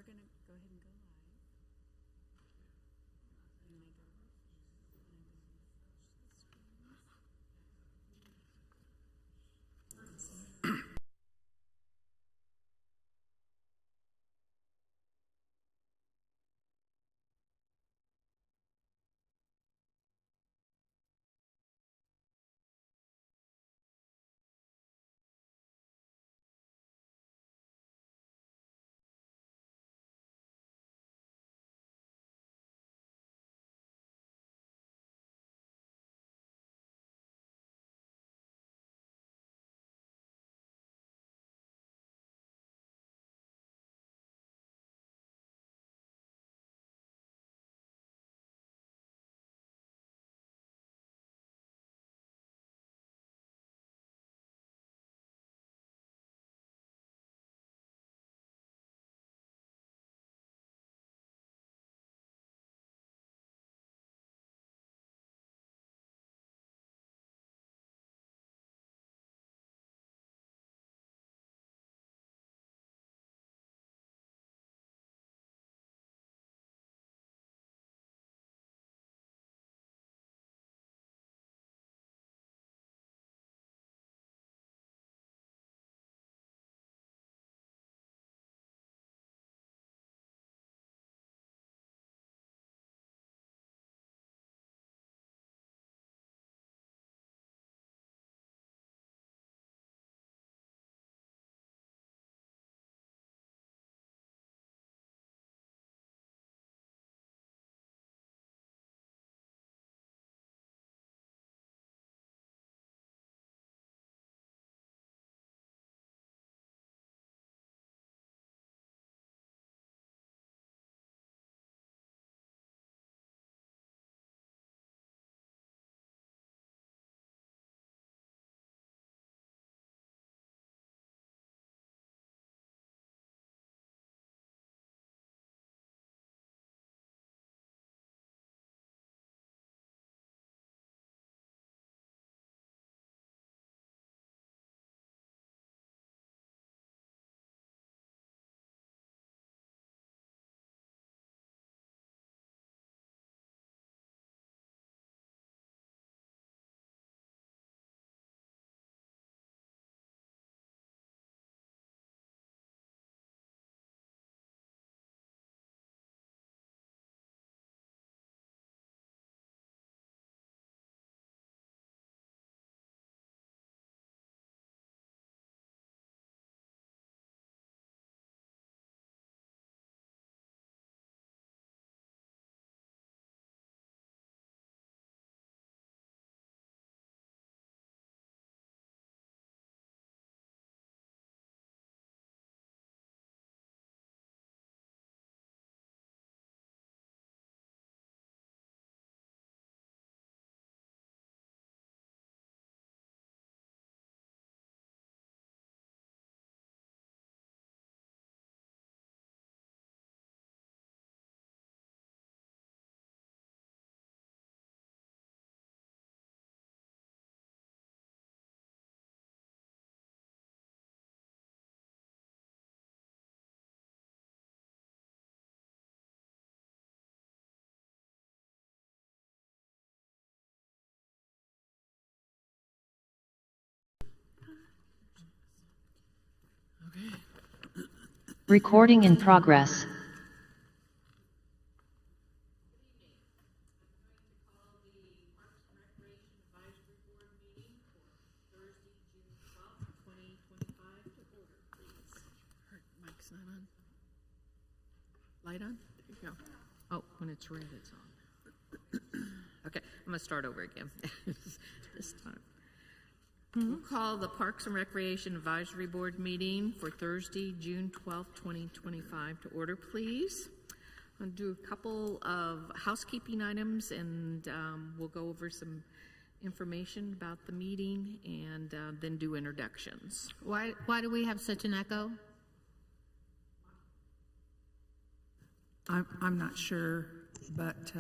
going to go ahead and go live. And I go, Recording in progress. Mic's not on. Light on? There you go. Oh, when it's red, it's on. Okay, I'm gonna start over again this time. We'll call the Parks and Recreation Advisory Board meeting for Thursday, June 12th, 2025 to order, please. I'll do a couple of housekeeping items and we'll go over some information about the meeting and then do introductions. Why do we have such an echo? I'm not sure, but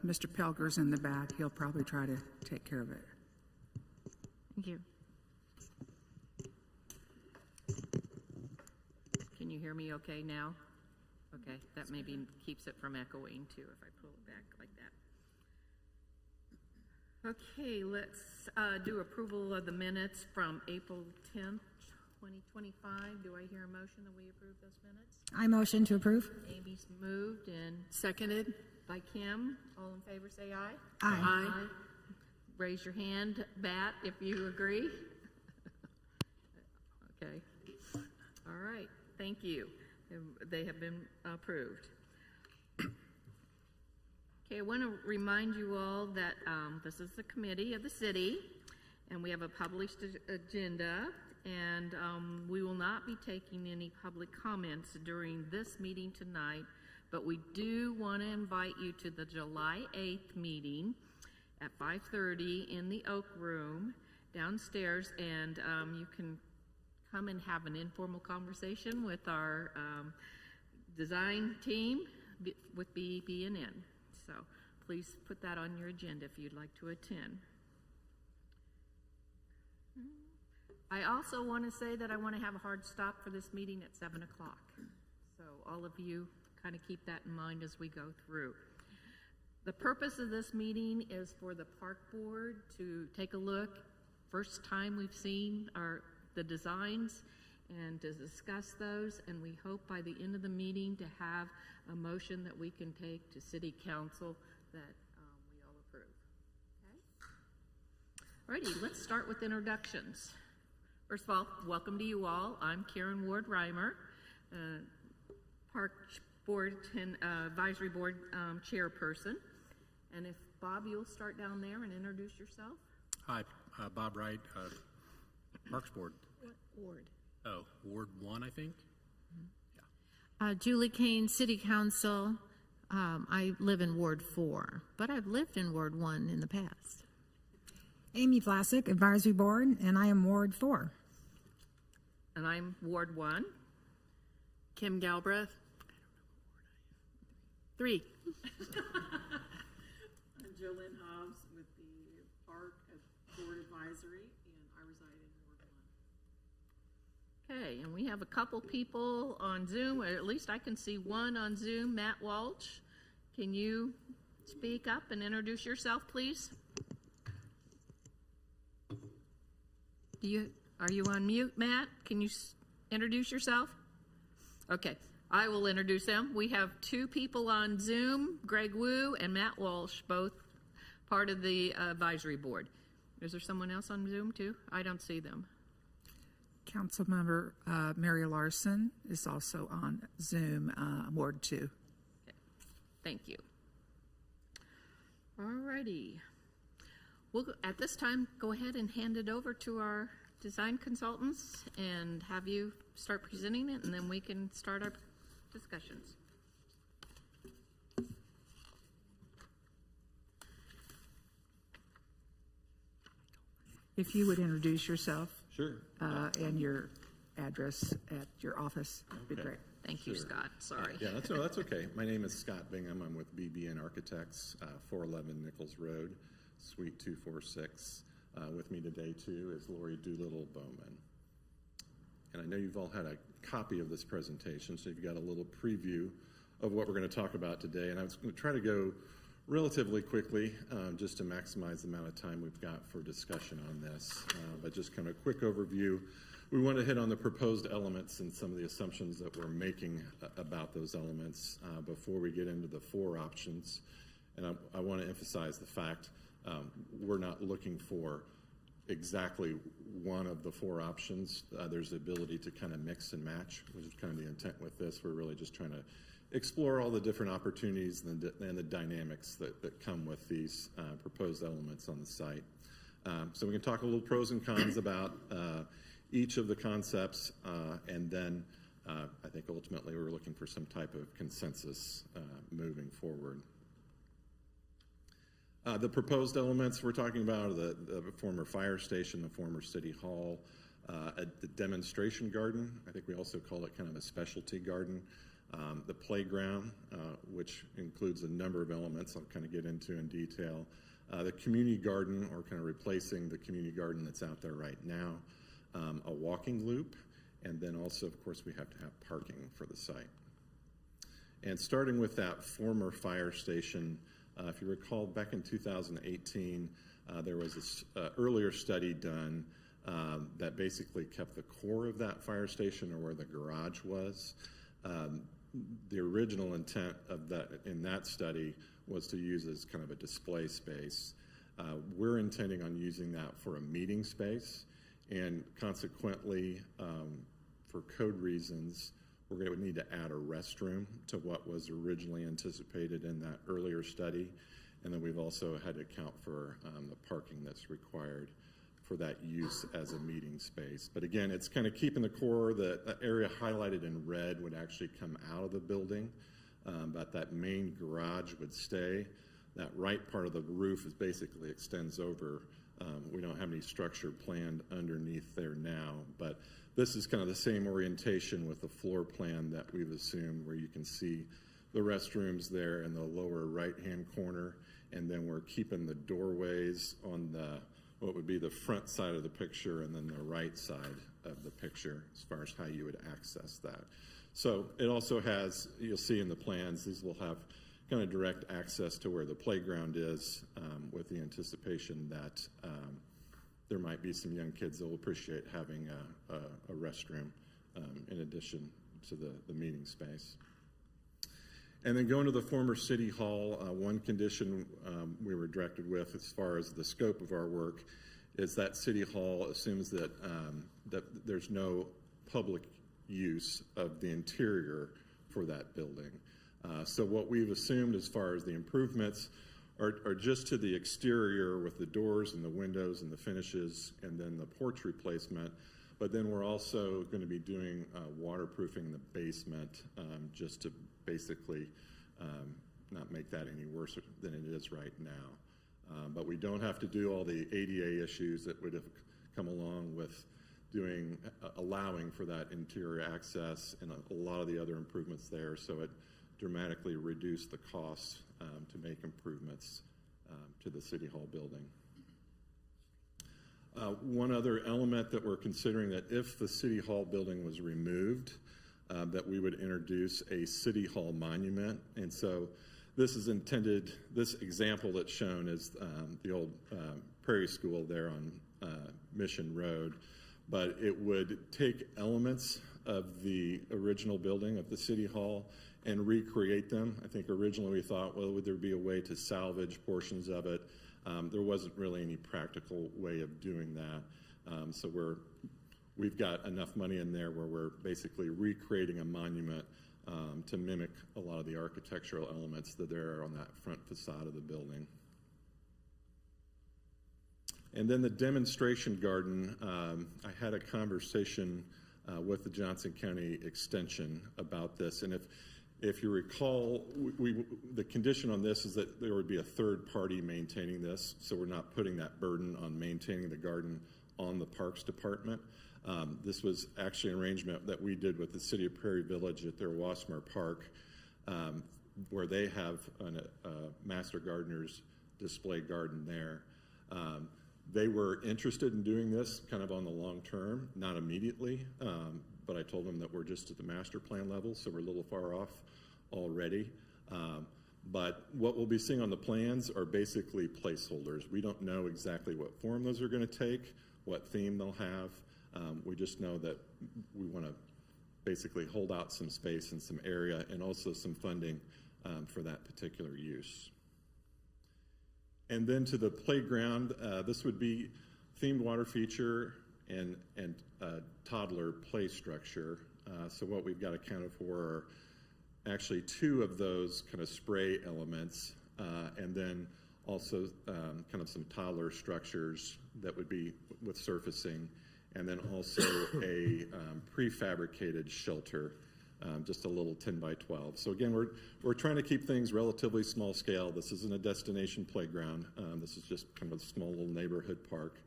Mr. Pelger's in the back. He'll probably try to take care of it. Thank you. Can you hear me okay now? Okay, that maybe keeps it from echoing too if I pull it back like that. Okay, let's do approval of the minutes from April 10th, 2025. Do I hear a motion that we approve those minutes? I motion to approve. Amy's moved and Seconded. by Kim. All in favor say aye. Aye. Raise your hand, Bat, if you agree. Okay. All right, thank you. They have been approved. Okay, I want to remind you all that this is the committee of the city, and we have a published agenda, and we will not be taking any public comments during this meeting tonight, but we do want to invite you to the July 8th meeting at 5:30 in the Oak Room downstairs, and you can come and have an informal conversation with our design team with BEB&N. So please put that on your agenda if you'd like to attend. I also want to say that I want to have a hard stop for this meeting at 7 o'clock. So all of you kind of keep that in mind as we go through. The purpose of this meeting is for the park board to take a look. First time we've seen the designs and to discuss those, and we hope by the end of the meeting to have a motion that we can take to city council that we all approve. Okay? Alrighty, let's start with introductions. First of all, welcome to you all. I'm Karen Ward Reimer, Park Board and Advisory Board Chairperson. And if Bob, you'll start down there and introduce yourself. Hi, Bob Wright, Parks Board. What ward? Oh, Ward 1, I think? Julie Kane, City Council. I live in Ward 4, but I've lived in Ward 1 in the past. Amy Vlasic, Advisory Board, and I am Ward 4. And I'm Ward 1. Kim Galbraith. 3. I'm Jolynn Hobbs with the Park Board Advisory, and I reside in Ward 1. Okay, and we have a couple people on Zoom, or at least I can see one on Zoom, Matt Walsh. Can you speak up and introduce yourself, please? Are you on mute, Matt? Can you introduce yourself? Okay, I will introduce them. We have two people on Zoom, Greg Wu and Matt Walsh, both part of the advisory board. Is there someone else on Zoom too? I don't see them. Councilmember Mary Larson is also on Zoom, Ward 2. Okay. Thank you. All righty. We'll, at this time, go ahead and hand it over to our design consultants and have you start presenting it, and then we can start our discussions. If you would introduce yourself. Sure. And your address at your office, that'd be great. Thank you, Scott. Sorry. Yeah, that's okay. My name is Scott Bingham. I'm with BB&N Architects, 411 Nichols Road, Suite 246. With me today, too, is Lori Doolittle Bowman. And I know you've all had a copy of this presentation, so you've got a little preview of what we're going to talk about today. And I was going to try to go relatively quickly, just to maximize the amount of time we've got for discussion on this. But just kind of a quick overview. We want to hit on the proposed elements and some of the assumptions that we're making about those elements before we get into the four options. And I want to emphasize the fact we're not looking for exactly one of the four options. There's the ability to kind of mix and match, which is kind of the intent with this. We're really just trying to explore all the different opportunities and the dynamics that come with these proposed elements on the site. So we can talk a little pros and cons about each of the concepts, and then I think ultimately we're looking for some type of consensus moving forward. The proposed elements we're talking about are the former fire station, the former city hall, the demonstration garden. I think we also call it kind of a specialty garden. The playground, which includes a number of elements I'll kind of get into in detail. The community garden, or kind of replacing the community garden that's out there right now. A walking loop, and then also, of course, we have to have parking for the site. And starting with that former fire station, if you recall, back in 2018, there was this earlier study done that basically kept the core of that fire station, or where the garage was. The original intent of that in that study was to use as kind of a display space. We're intending on using that for a meeting space, and consequently, for code reasons, we're going to need to add a restroom to what was originally anticipated in that earlier study. And then we've also had to account for the parking that's required for that use as a meeting space. But again, it's kind of keeping the core. The area highlighted in red would actually come out of the building, but that main garage would stay. That right part of the roof is basically extends over. We don't have any structure planned underneath there now, but this is kind of the same orientation with the floor plan that we've assumed, where you can see the restrooms there in the lower right-hand corner, and then we're keeping the doorways on the what would be the front side of the picture and then the right side of the picture as far as how you would access that. So it also has, you'll see in the plans, these will have kind of direct access to where the playground is, with the anticipation that there might be some young kids that will appreciate having a restroom in addition to the meeting space. And then going to the former City Hall, one condition we were directed with as far as the scope of our work is that City Hall assumes that, that there's no public use of the interior for that building. So what we've assumed as far as the improvements are just to the exterior with the doors and the windows and the finishes and then the porch replacement. But then we're also going to be doing waterproofing the basement just to basically not make that any worse than it is right now. But we don't have to do all the ADA issues that would have come along with doing, allowing for that interior access and a lot of the other improvements there. So it dramatically reduced the cost to make improvements to the City Hall building. One other element that we're considering, that if the City Hall building was removed, that we would introduce a City Hall monument. And so this is intended, this example that's shown is the old Prairie School there on Mission Road, but it would take elements of the original building of the City Hall and recreate them. I think originally we thought, well, would there be a way to salvage portions of it? There wasn't really any practical way of doing that. So we've got enough money in there where we're basically recreating a monument to mimic a lot of the architectural elements that there are on that front facade of the building. And then the demonstration garden, I had a conversation with the Johnson County Extension about this. And if you recall, the condition on this is that there would be a third party maintaining this, so we're not putting that burden on maintaining the garden on the Parks Department. This was actually an arrangement that we did with the City of Prairie Village at their Wasmer Park, where they have a Master Gardener's display garden there. They were interested in doing this kind of on the long term, not immediately, but I told them that we're just at the master plan level, so we're a little far off already. But what we'll be seeing on the plans are basically placeholders. We don't know exactly what form those are going to take, what theme they'll have. We just know that we want to basically hold out some space and some area and also some funding for that particular use. And then to the playground, this would be themed water feature and toddler play structure. So what we've got accounted for are actually two of those kind of spray elements, and then also kind of some toddler structures that would be with surfacing, and then also a prefabricated shelter, just a little 10 by 12. So again, we're trying to keep things relatively small scale. This isn't a destination playground. This is just kind of a small little neighborhood park.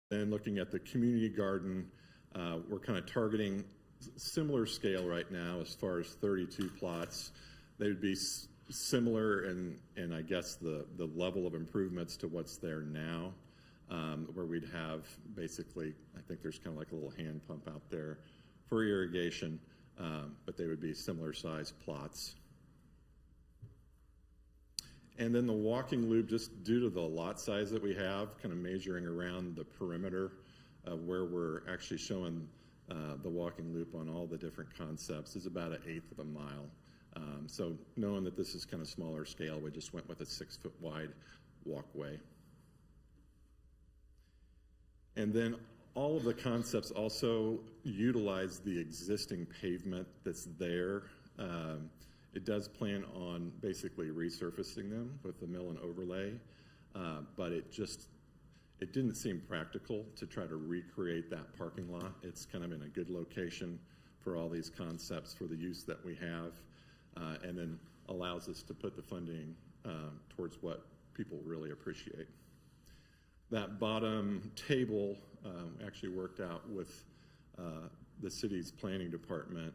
Then looking at the community garden, we're kind of targeting similar scale right now as far as 32 plots. They would be similar in I guess the level of improvements to what's there now, where we'd have basically, I think there's kind of like a little hand pump out there for irrigation, but they would be similar size plots. And then the walking loop, just due to the lot size that we have, kind of measuring around the perimeter of where we're actually showing the walking loop on all the different concepts, is about 1/8 of a mile. So knowing that this is kind of smaller scale, we just went with a 6-foot wide walkway. And then all of the concepts also utilize the existing pavement that's there. It does plan on basically resurfacing them with the mill and overlay, but it didn't seem practical to try to recreate that parking lot. It's kind of in a good location for all these concepts for the use that we have, and then allows us to put the funding towards what people really appreciate. That bottom table actually worked out with the city's planning department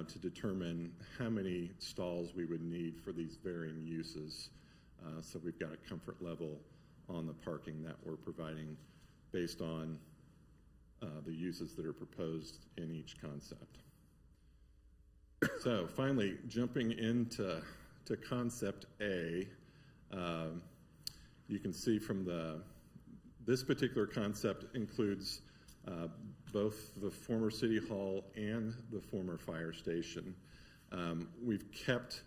to determine how many stalls we would need for these varying uses. So we've got a comfort level on the parking that we're providing based on the uses that are proposed in each concept. So finally, jumping into concept A, you can see from this particular concept includes both the former City Hall and the former fire station. We've kept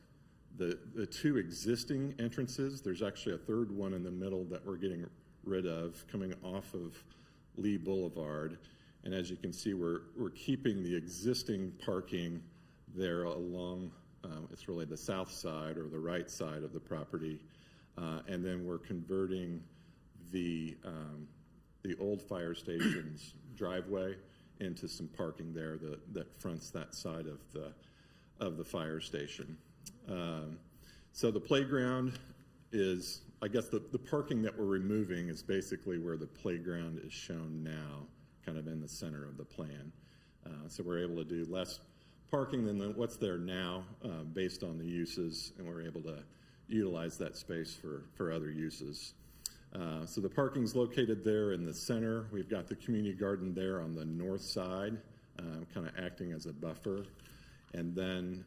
the two existing entrances. There's actually a third one in the middle that we're getting rid of, coming off of Lee Boulevard. And as you can see, we're keeping the existing parking there along, it's really the south side or the right side of the property. And then we're converting the old fire station's driveway into some parking there that fronts that side of the fire station. So the playground is, I guess the parking that we're removing is basically where the playground is shown now, kind of in the center of the plan. So we're able to do less parking than what's there now based on the uses, and we're able to utilize that space for other uses. So the parking's located there in the center. We've got the community garden there on the north side, kind of acting as a buffer. And then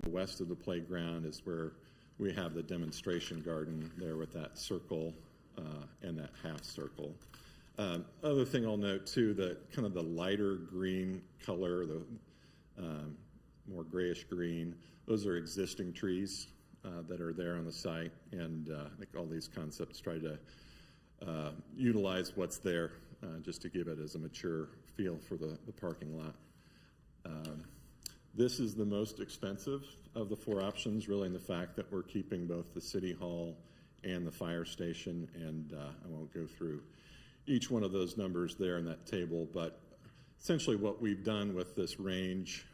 west of the playground is where we have the demonstration garden there with that circle and that half circle. Other thing I'll note too, that kind of the lighter green color, the more grayish green, those are existing trees that are there on the site, and I think all these concepts try to utilize what's there just to give it as a mature feel for the parking lot. This is the most expensive of the four options, really in the fact that we're keeping both the City Hall and the fire station, and I won't go through each one of those numbers there in that table, but essentially what we've done with this range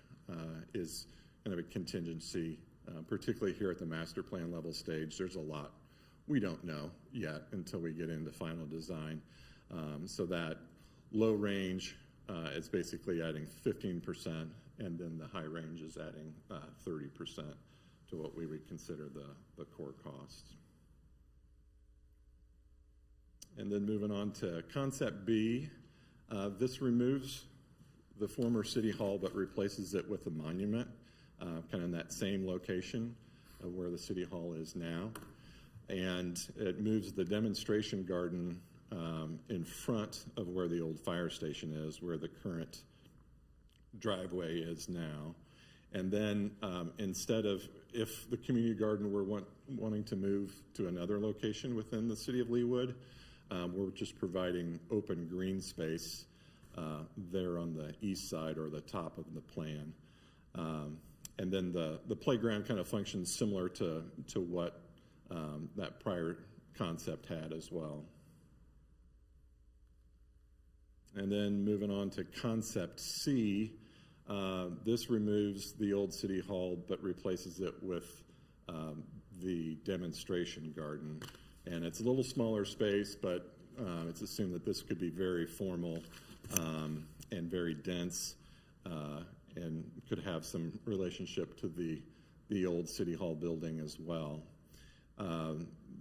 is kind of a contingency, particularly here at the master plan level stage. There's a lot we don't know yet until we get into final design. So that low range is basically adding 15%, and then the high range is adding 30% to what we would consider the core costs. And then moving on to concept B, this removes the former City Hall but replaces it with a monument, kind of in that same location of where the City Hall is now. And it moves the demonstration garden in front of where the old fire station is, where the current driveway is now. And then instead of, if the community garden were wanting to move to another location within the city of Leawood, we're just providing open green space there on the east side or the top of the plan. And then the playground kind of functions similar to what that prior concept had as well. And then moving on to concept C, this removes the old City Hall but replaces it with the demonstration garden. And it's a little smaller space, but it's assumed that this could be very formal and very dense and could have some relationship to the old City Hall building as well.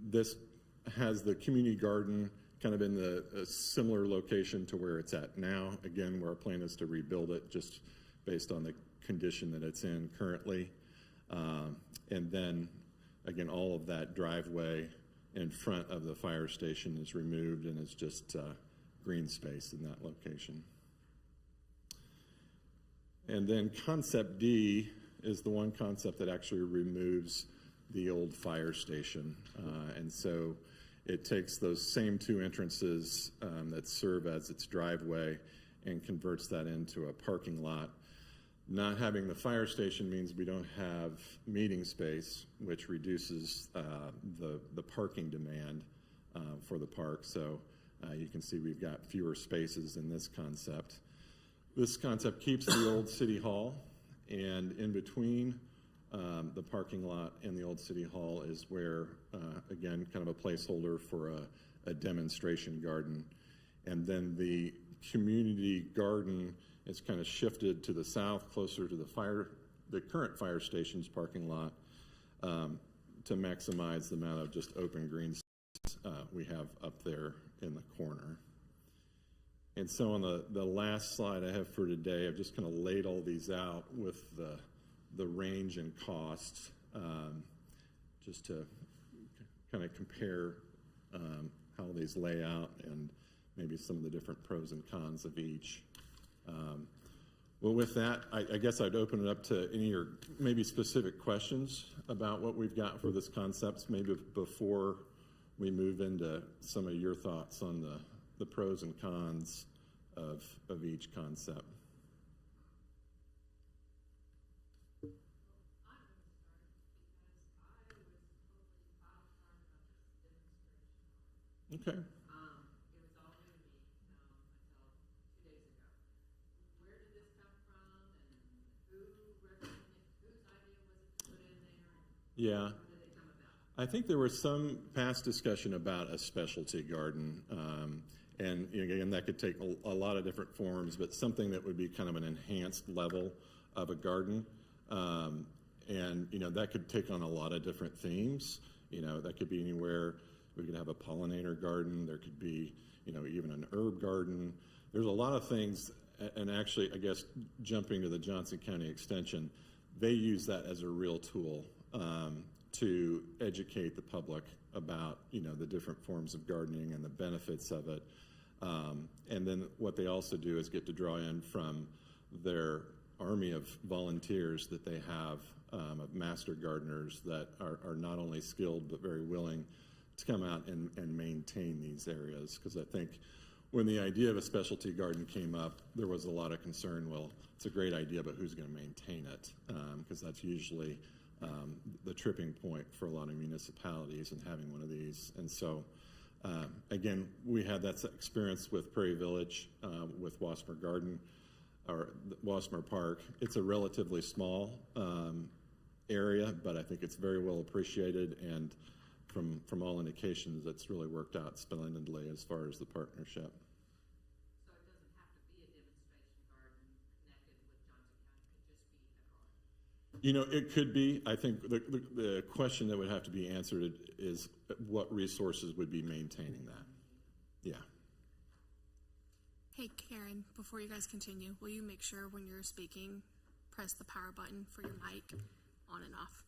This has the community garden kind of in a similar location to where it's at now. Again, where our plan is to rebuild it just based on the condition that it's in currently. And then, again, all of that driveway in front of the fire station is removed and is just green space in that location. And then concept D is the one concept that actually removes the old fire station. And so it takes those same two entrances that serve as its driveway and converts that into a parking lot. Not having the fire station means we don't have meeting space, which reduces the parking demand for the park. So you can see we've got fewer spaces in this concept. This concept keeps the old city hall, and in between the parking lot and the old city hall is where, again, kind of a placeholder for a demonstration garden. And then the community garden is kind of shifted to the south, closer to the current fire station's parking lot, to maximize the amount of just open green space we have up there in the corner. And so on the last slide I have for today, I've just kind of laid all these out with the range and costs, just to kind of compare how these lay out and maybe some of the different pros and cons of each. Well, with that, I guess I'd open it up to any or maybe specific questions about what we've got for this concept, maybe before we move into some of your thoughts on the pros and cons of each concept. Okay. Yeah, I think there was some past discussion about a specialty garden, and again, that could take a lot of different forms, but something that would be kind of an enhanced level of a garden, and that could take on a lot of different themes. That could be anywhere. We could have a pollinator garden. There could be, even an herb garden. There's a lot of things, and actually, I guess jumping to the Johnson County Extension, they use that as a real tool to educate the public about, the different forms of gardening and the benefits of it. And then what they also do is get to draw in from their army of volunteers that they have, of master gardeners that are not only skilled but very willing to come out and maintain these areas. Because I think when the idea of a specialty garden came up, there was a lot of concern, well, it's a great idea, but who's going to maintain it? Because that's usually the tripping point for a lot of municipalities in having one of these. And so, again, we had that experience with Prairie Village, with Wasmer Garden, or Wasmer Park. It's a relatively small area, but I think it's very well appreciated, and from all indications, it's really worked out splendidly as far as the partnership. So it doesn't have to be a demonstration garden connected with Johnson County. It could just be a garden. It could be. I think the question that would have to be answered is what resources would be maintaining that. Yeah. Hey, Karen, before you guys continue, will you make sure when you're speaking, press the power button for your mic on and off?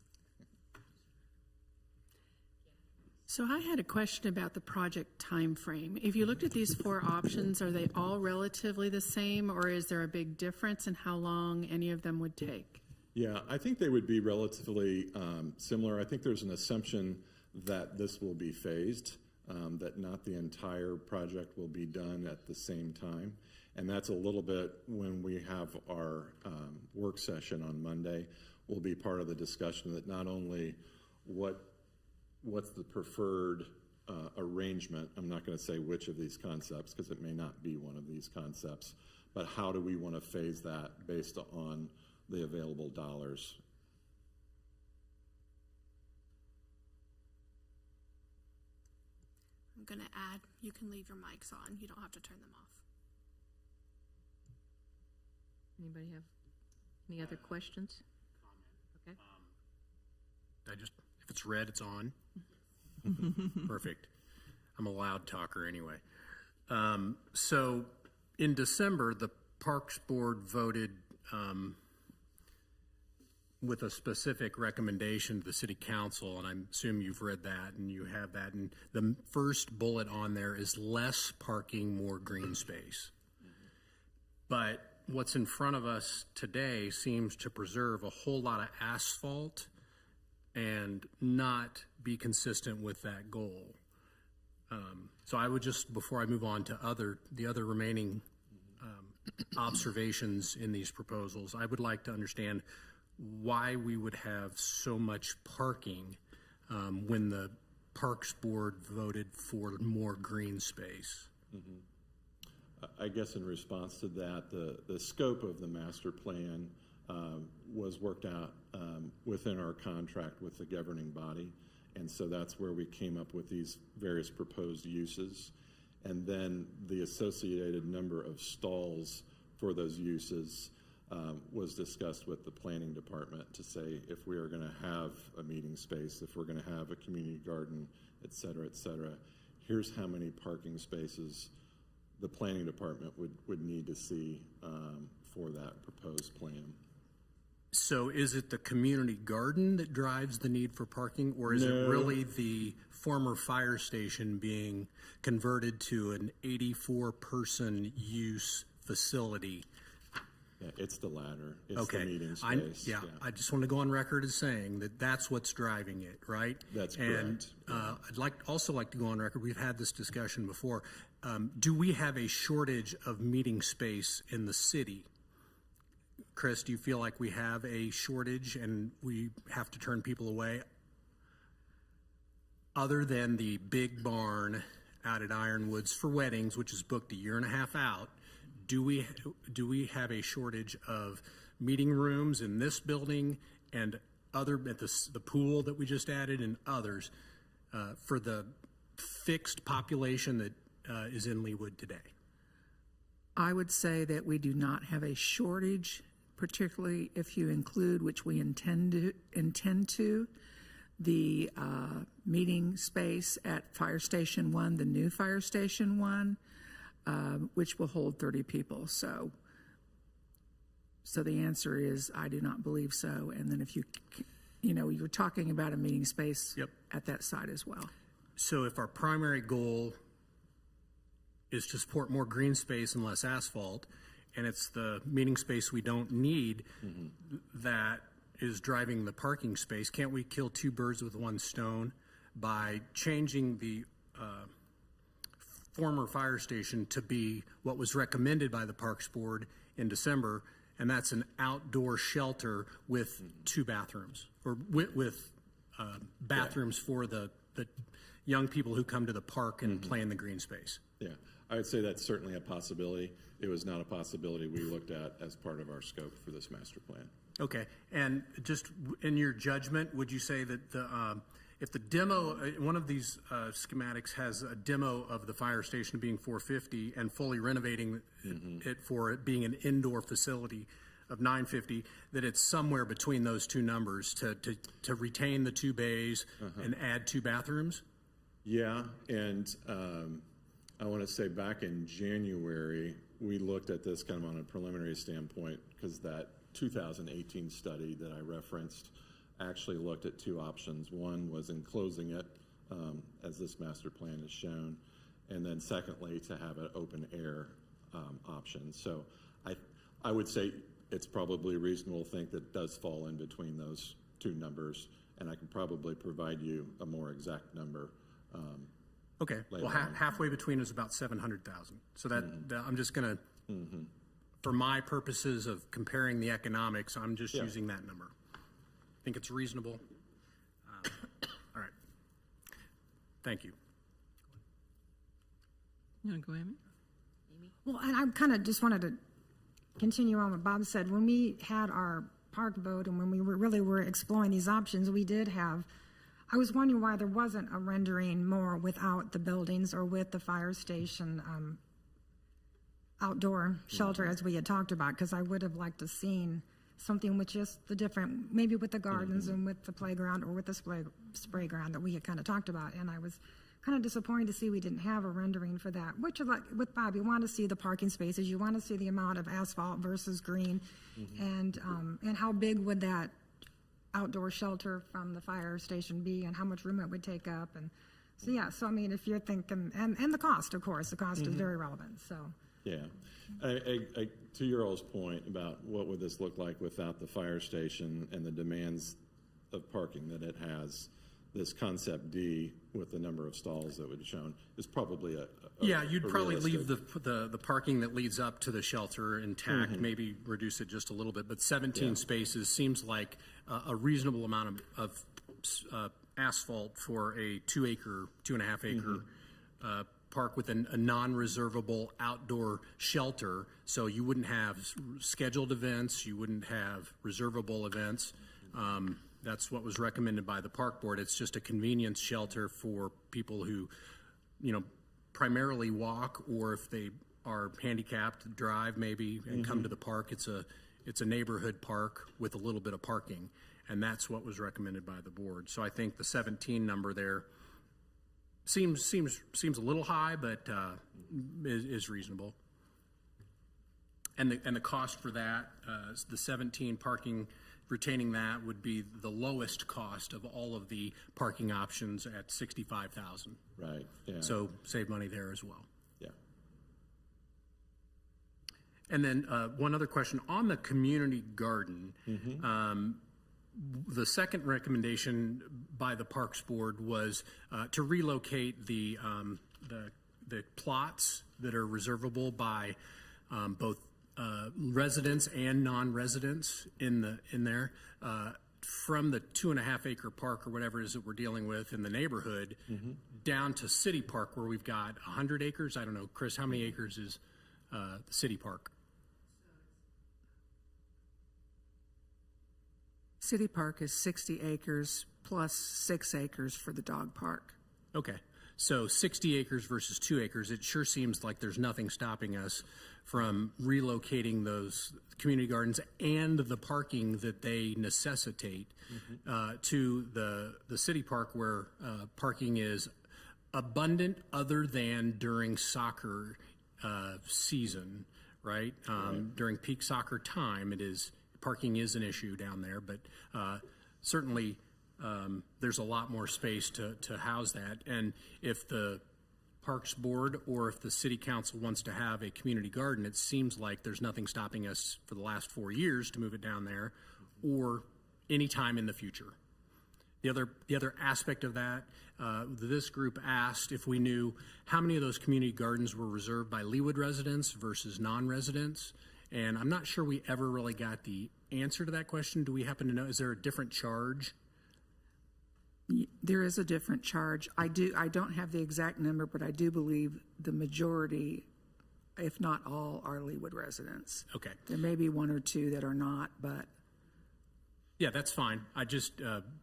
So I had a question about the project time frame. If you looked at these 4 options, are they all relatively the same, or is there a big difference in how long any of them would take? Yeah, I think they would be relatively similar. I think there's an assumption that this will be phased, that not the entire project will be done at the same time. And that's a little bit when we have our work session on Monday, will be part of the discussion that not only what's the preferred arrangement, I'm not going to say which of these concepts because it may not be one of these concepts, but how do we want to phase that based on the available dollars. I'm going to add, you can leave your mics on. You don't have to turn them off. Anybody have any other questions? Okay. If it's red, it's on. Perfect. I'm a loud talker anyway. So in December, the Parks Board voted with a specific recommendation to the city council, and I assume you've read that and you have that. And the first bullet on there is less parking, more green space. But what's in front of us today seems to preserve a whole lot of asphalt and not be consistent with that goal. So I would just, before I move on to the other remaining observations in these proposals, I would like to understand why we would have so much parking when the Parks Board voted for more green space. I guess in response to that, the scope of the master plan was worked out within our contract with the governing body. And so that's where we came up with these various proposed uses. And then the associated number of stalls for those uses was discussed with the planning department to say if we are going to have a meeting space, if we're going to have a community garden, et cetera, here's how many parking spaces the planning department would need to see for that proposed plan. So is it the community garden that drives the need for parking, or is it really the former fire station being converted to an 84-person use facility? Yeah, it's the latter. It's Okay. the meeting space. I just want to go on record as saying that that's what's driving it, right? That's And correct. I'd also like to go on record. We've had this discussion before. Do we have a shortage of meeting space in the city? Chris, do you feel like we have a shortage and we have to turn people away? Other than the big barn out at Ironwoods for weddings, which is booked a year and a half out, do we have a shortage of meeting rooms in this building and other at the pool that we just added and others for the fixed population that is in Leawood today? I would say that we do not have a shortage, particularly if you include, which we intend to, the meeting space at Fire Station 1, the new Fire Station 1, which will hold 30 people. So the answer is I do not believe so. And then if you're talking about a meeting space at that site as well. So if our primary goal is to support more green space and less asphalt, and it's the meeting space we don't need that is driving the parking space, can't we kill two birds with one stone by changing the former fire station to be what was recommended by the Parks Board in December, and that's an outdoor shelter with two bathrooms, or with bathrooms for the young people who come to the park and play in the green space? Yeah, I would say that's certainly a possibility. It was not a possibility we looked at as part of our scope for this master plan. Okay, and just in your judgment, would you say that if the demo, one of these schematics has a demo of the fire station being 450 and fully renovating it for it being an indoor facility of 950, that it's somewhere between those two numbers to retain the two bays and add two bathrooms? Yeah, and I want to say back in January, we looked at this kind of on a preliminary standpoint because that 2018 study that I referenced actually looked at two options. One was enclosing it, as this master plan has shown, and then secondly, to have an open air option. So I would say it's probably reasonable to think that it does fall in between those two numbers, and I can probably provide you a more exact number. Okay, well, halfway between is about 700,000. So that I'm just going to, for my purposes of comparing the economics, I'm just using that number. I think it's reasonable. All right. Thank you. You want to go, Amy? Well, and I kind of just wanted to continue on what Bob said. When we had our park vote and when we were exploring these options, I was wondering why there wasn't a rendering more without the buildings or with the fire station outdoor shelter as we had talked about, because I would have liked to seen something with just the different, maybe with the gardens and with the playground or with the spray ground that we had kind of talked about. And I was kind of disappointed to see we didn't have a rendering for that, which like with Bob, you want to see the parking spaces, you want to see the amount of asphalt versus green, and how big would that outdoor shelter from the fire station be and how much room it would take up. And so, yeah, so I mean, if you're thinking, and the cost, of course, the cost is very relevant, so. Yeah. To your all's point about what would this look like without the fire station and the demands of parking that it has, this concept D with the number of stalls that would be shown is probably Yeah, you'd a probably leave realistic- the parking that leads up to the shelter intact, maybe reduce it just a little bit, but 17 spaces seems like a reasonable amount of asphalt for a 2.5 acre park with a non-reservable outdoor shelter, so you wouldn't have scheduled events, you wouldn't have reservable events. That's what was recommended by the park board. It's just a convenience shelter for people who, primarily walk, or if they are handicapped, drive maybe and come to the park. It's a neighborhood park with a little bit of parking, and that's what was recommended by the board. So I think the 17 number there seems a little high, but is reasonable. And the cost for that, the 17 parking, retaining that would be the lowest cost of all of the parking options at $65,000. Right, yeah. So save money there as well. Yeah. And then one other question on the community garden. The second recommendation by the Parks Board was to relocate the plots that are reservable by both residents and non-residents in there from the 2.5 acre park or whatever it is that we're dealing with in the neighborhood down to City Park where we've got 100 acres. I don't know, Chris, how many acres is the City Park? City Park is 60 acres plus 6 acres for the dog park. Okay, so 60 acres versus 2 acres, it sure seems like there's nothing stopping us from relocating those community gardens and the parking that they necessitate to the city park where parking is abundant other than during soccer season, right? During peak soccer time, parking is an issue down there, but certainly there's a lot more space to house that. And if the Parks Board or if the City Council wants to have a community garden, it seems like there's nothing stopping us for the last 4 years to move it down there or any time in the future. The other aspect of that, this group asked if we knew how many of those community gardens were reserved by Leawood residents versus non-residents. And I'm not sure we ever really got the answer to that question. Do we happen to know, is there a different charge? There is a different charge. I don't have the exact number, but I do believe the majority, if not all, are Leawood residents. Okay. There may be one or two that are not, but Yeah, that's fine. I just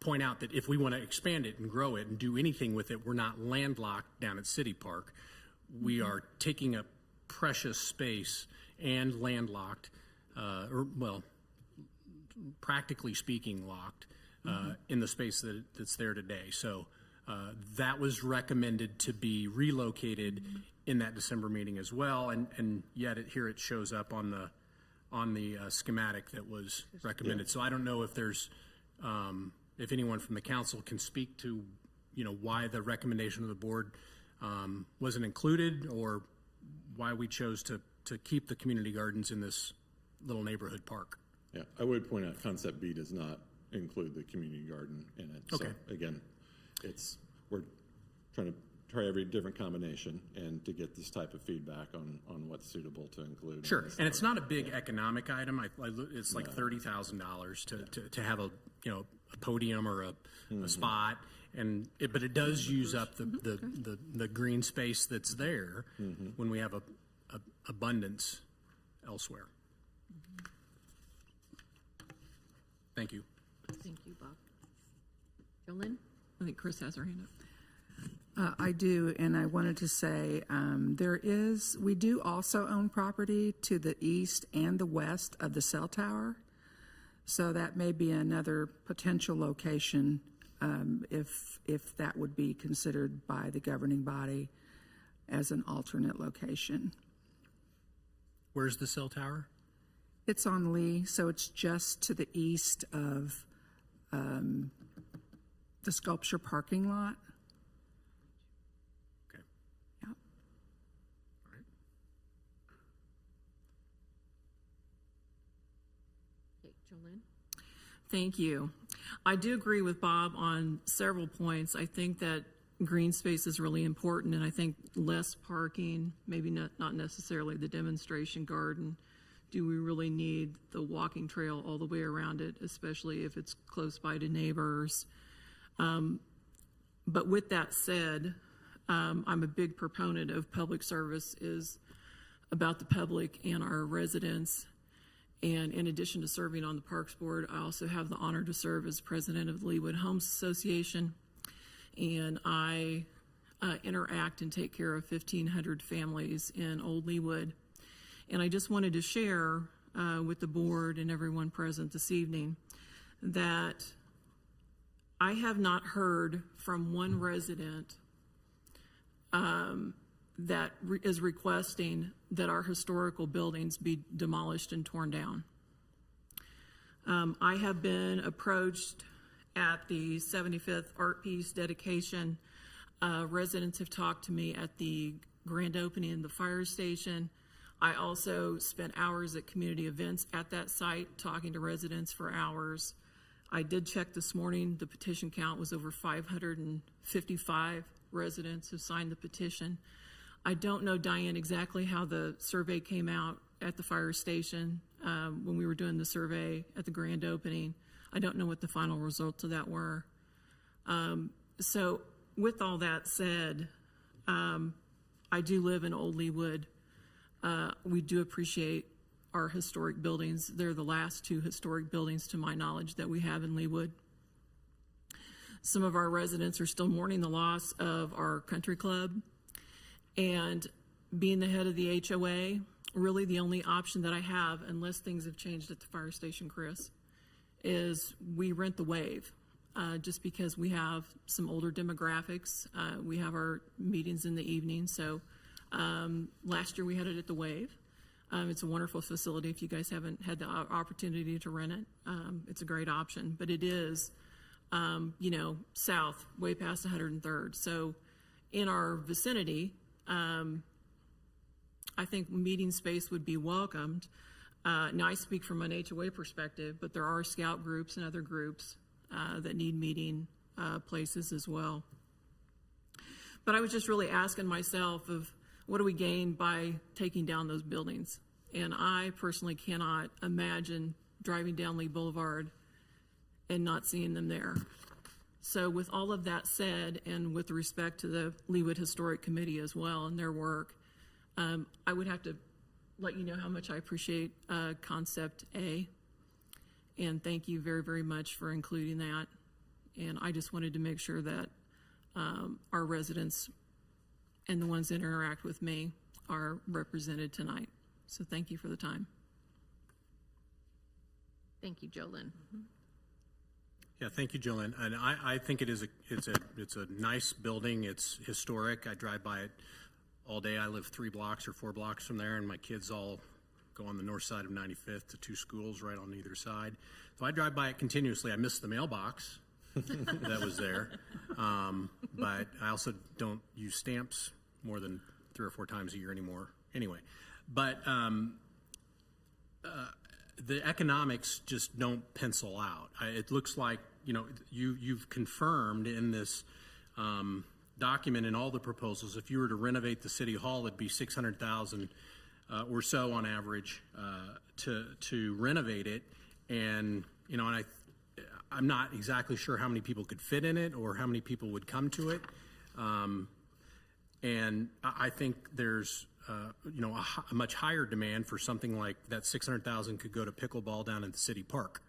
point out that if we want to expand it and grow it and do anything with it, we're not landlocked down at City Park. We are taking up precious space and landlocked, practically speaking, locked in the space that's there today. So that was recommended to be relocated in that December meeting as well, and yet here it shows up on the schematic that was recommended. So I don't know if there's, if anyone from the council can speak to, why the recommendation of the board wasn't included, or why we chose to keep the community gardens in this little neighborhood park. Yeah, I would point out concept B does not include the community garden in it. Okay. So again, we're trying to try every different combination and to get this type of feedback on what's suitable to include. in Sure, this and it's area. not a big economic item. It's like $30,000 to have a podium or a spot, but it does use up the green space that's there when we have a abundance elsewhere. Thank you. Thank you, Bob. Jolynn? I think Chris has her hand up. I do, and I wanted to say we do also own property to the east and the west of the cell tower. So that may be another potential location if that would be considered by the governing body as an alternate location. Where's the cell tower? It's on Lee, so it's just to the east of the sculpture parking lot. Okay. Yeah. All right. Okay, Jolene? Thank you. I do agree with Bob on several points. I think that green space is really important, and I think less parking, maybe not necessarily the demonstration garden. Do we really need the walking trail all the way around it, especially if it's close by to neighbors? But with that said, I'm a big proponent of public service is about the public and our residents. And in addition to serving on the Parks Board, I also have the honor to serve as president of the Leawood Homes Association. And I interact and take care of 1,500 families in Old Leawood. And I just wanted to share with the board and everyone present this evening that I have not heard from one resident that is requesting that our historical buildings be demolished and torn down. I have been approached at the 75th Art Piece dedication. Residents have talked to me at the grand opening of the fire station. I also spent hours at community events at that site talking to residents for hours. I did check this morning. The petition count was over 555 residents who signed the petition. I don't know, Diane, exactly how the survey came out at the fire station when we were doing the survey at the grand opening. I don't know what the final results of that were. So with all that said, I do live in Old Leawood. We do appreciate our historic buildings. They're the last two historic buildings, to my knowledge, that we have in Leawood. Some of our residents are still mourning the loss of our country club. And being the head of the HOA, really the only option that I have, unless things have changed at the fire station, Chris, is we rent the Wave. Just because we have some older demographics. We have our meetings in the evening. So last year we had it at the Wave. It's a wonderful facility. If you guys haven't had the opportunity to rent it, it's a great option. But it is, south, way past 103rd. So in our vicinity, I think meeting space would be welcomed. Now, I speak from an HOA perspective, but there are scout groups and other groups that need meeting places as well. But I was just really asking myself of what do we gain by taking down those buildings? And I personally cannot imagine driving down Lee Boulevard and not seeing them there. So with all of that said, and with respect to the Leawood Historic Committee as well and their work, I would have to let you know how much I appreciate Concept A. And thank you very, very much for including that. And I just wanted to make sure that our residents and the ones that interact with me are represented tonight. So thank you for the time. Thank you, Jolene. Yeah, thank you, Jolene. And I think it's a nice building. It's historic. I drive by it all day. I live 3 blocks or 4 blocks from there, and my kids all go on the north side of 95th to 2 schools right on either side. So I drive by it continuously. I miss the mailbox that was there. But I also don't use stamps more than 3 or 4 times a year anymore. Anyway, but the economics just don't pencil out. It looks like, you've confirmed in this document and all the proposals, if you were to renovate the city hall, it'd be $600,000 or so on average to renovate it. And, and I'm not exactly sure how many people could fit in it or how many people would come to it. And I think there's, a much higher demand for something like that. $600,000 could go to pickleball down at the city park,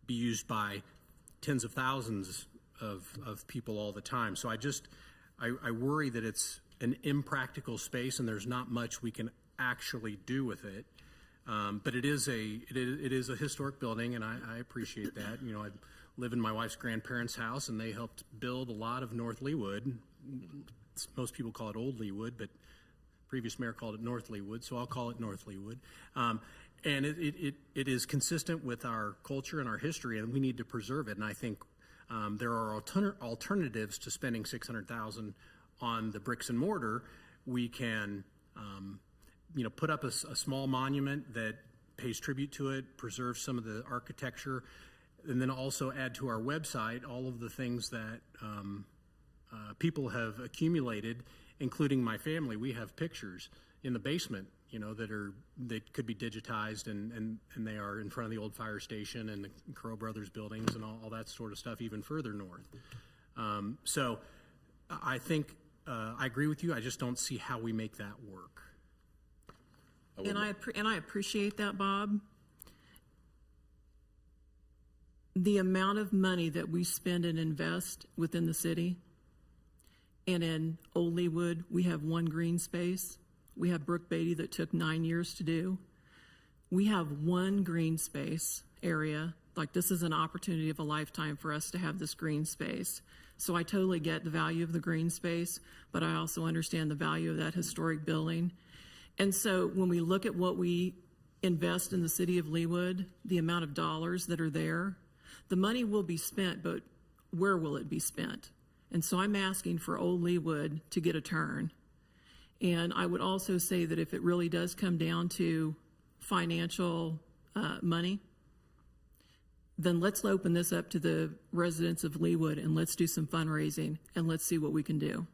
be used by tens of thousands of people all the time. So I worry that it's an impractical space and there's not much we can actually do with it. But it is a historic building, and I appreciate that. I live in my wife's grandparents' house, and they helped build a lot of North Leawood. Most people call it Old Leawood, but previous mayor called it North Leawood, so I'll call it North Leawood. And it is consistent with our culture and our history, and we need to preserve it. And I think there are alternatives to spending $600,000 on the bricks and mortar. We can, put up a small monument that pays tribute to it, preserve some of the architecture, and then also add to our website all of the things that people have accumulated, including my family. We have pictures in the basement, that could be digitized, and they are in front of the old fire station and the Crow Brothers buildings and all that sort of stuff, even further north. So I think I agree with you. I just don't see how we make that work. And I appreciate that, Bob. The amount of money that we spend and invest within the city, and in Old Leawood, we have one green space. We have Brook Beatty that took 9 years to do. We have one green space area. Like, this is an opportunity of a lifetime for us to have this green space. So I totally get the value of the green space, but I also understand the value of that historic building. And so when we look at what we invest in the city of Leawood, the amount of dollars that are there, the money will be spent, but where will it be spent? And so I'm asking for Old Leawood to get a turn. And I would also say that if it really does come down to financial money, then let's open this up to the residents of Leawood and let's do some fundraising and let's see what we can do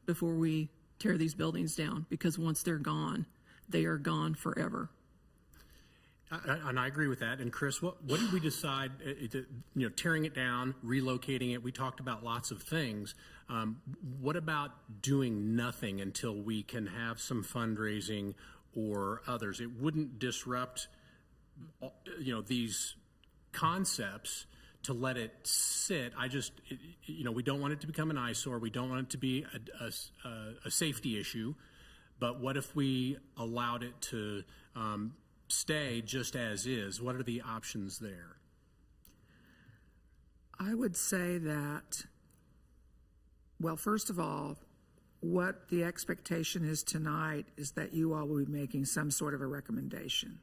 before we tear these buildings down, because once they're gone, they are gone forever. And I agree with that. And Chris, what did we decide, tearing it down, relocating it? We talked about lots of things. What about doing nothing until we can have some fundraising or others? It wouldn't disrupt, these concepts to let it sit. We don't want it to become an eyesore. We don't want it to be a safety issue. But what if we allowed it to stay just as is? What are the options there? I would say that, well, first of all, what the expectation is tonight is that you all will be making some sort of a recommendation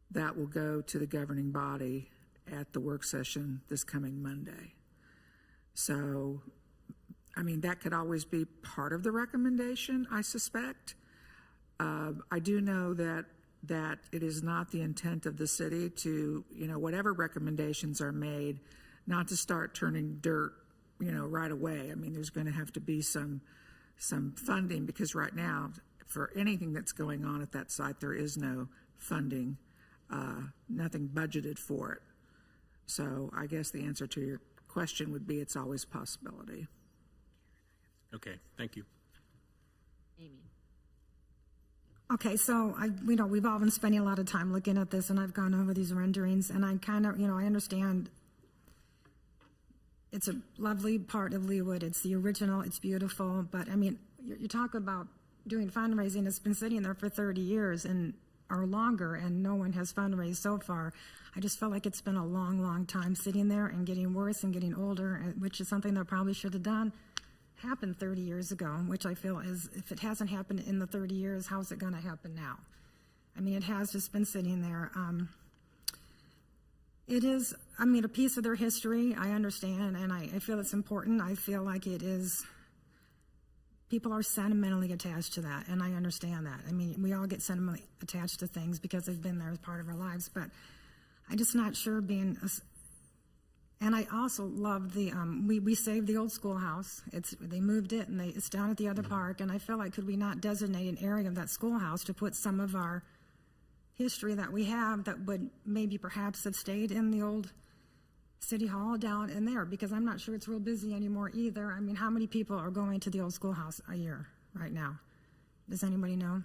that will go to the governing body at the work session this coming Monday. So, that could always be part of the recommendation, I suspect. I do know that it is not the intent of the city to, whatever recommendations are made, not to start turning dirt, right away. There's going to have to be some funding, because right now, for anything that's going on at that site, there is no funding, nothing budgeted for it. So I guess the answer to your question would be it's always a possibility. Okay, thank you. Amy. Okay, so we've all been spending a lot of time looking at this, and I've gone over these renderings, and I kind of, I understand it's a lovely part of Leawood. It's the original, it's beautiful, but you talk about doing fundraising. It's been sitting there for 30 years or longer, and no one has fundraised so far. I just felt like it's been a long, long time sitting there and getting worse and getting older, which is something that probably should have happened 30 years ago, which I feel is, if it hasn't happened in the 30 years, how's it going to happen now? It has just been sitting there. It is, a piece of their history, I understand, and I feel it's important. I feel like it is, people are sentimentally attached to that, and I understand that. We all get sentimentally attached to things because they've been there as part of our lives, but I'm just not sure and I also love we saved the old schoolhouse. They moved it, and it's down at the other park, and I feel like, could we not designate an area of that schoolhouse to put some of our history that we have that would maybe perhaps have stayed in the old city hall down in there, because I'm not sure it's real busy anymore either. How many people are going to the old schoolhouse a year right now? Does anybody know?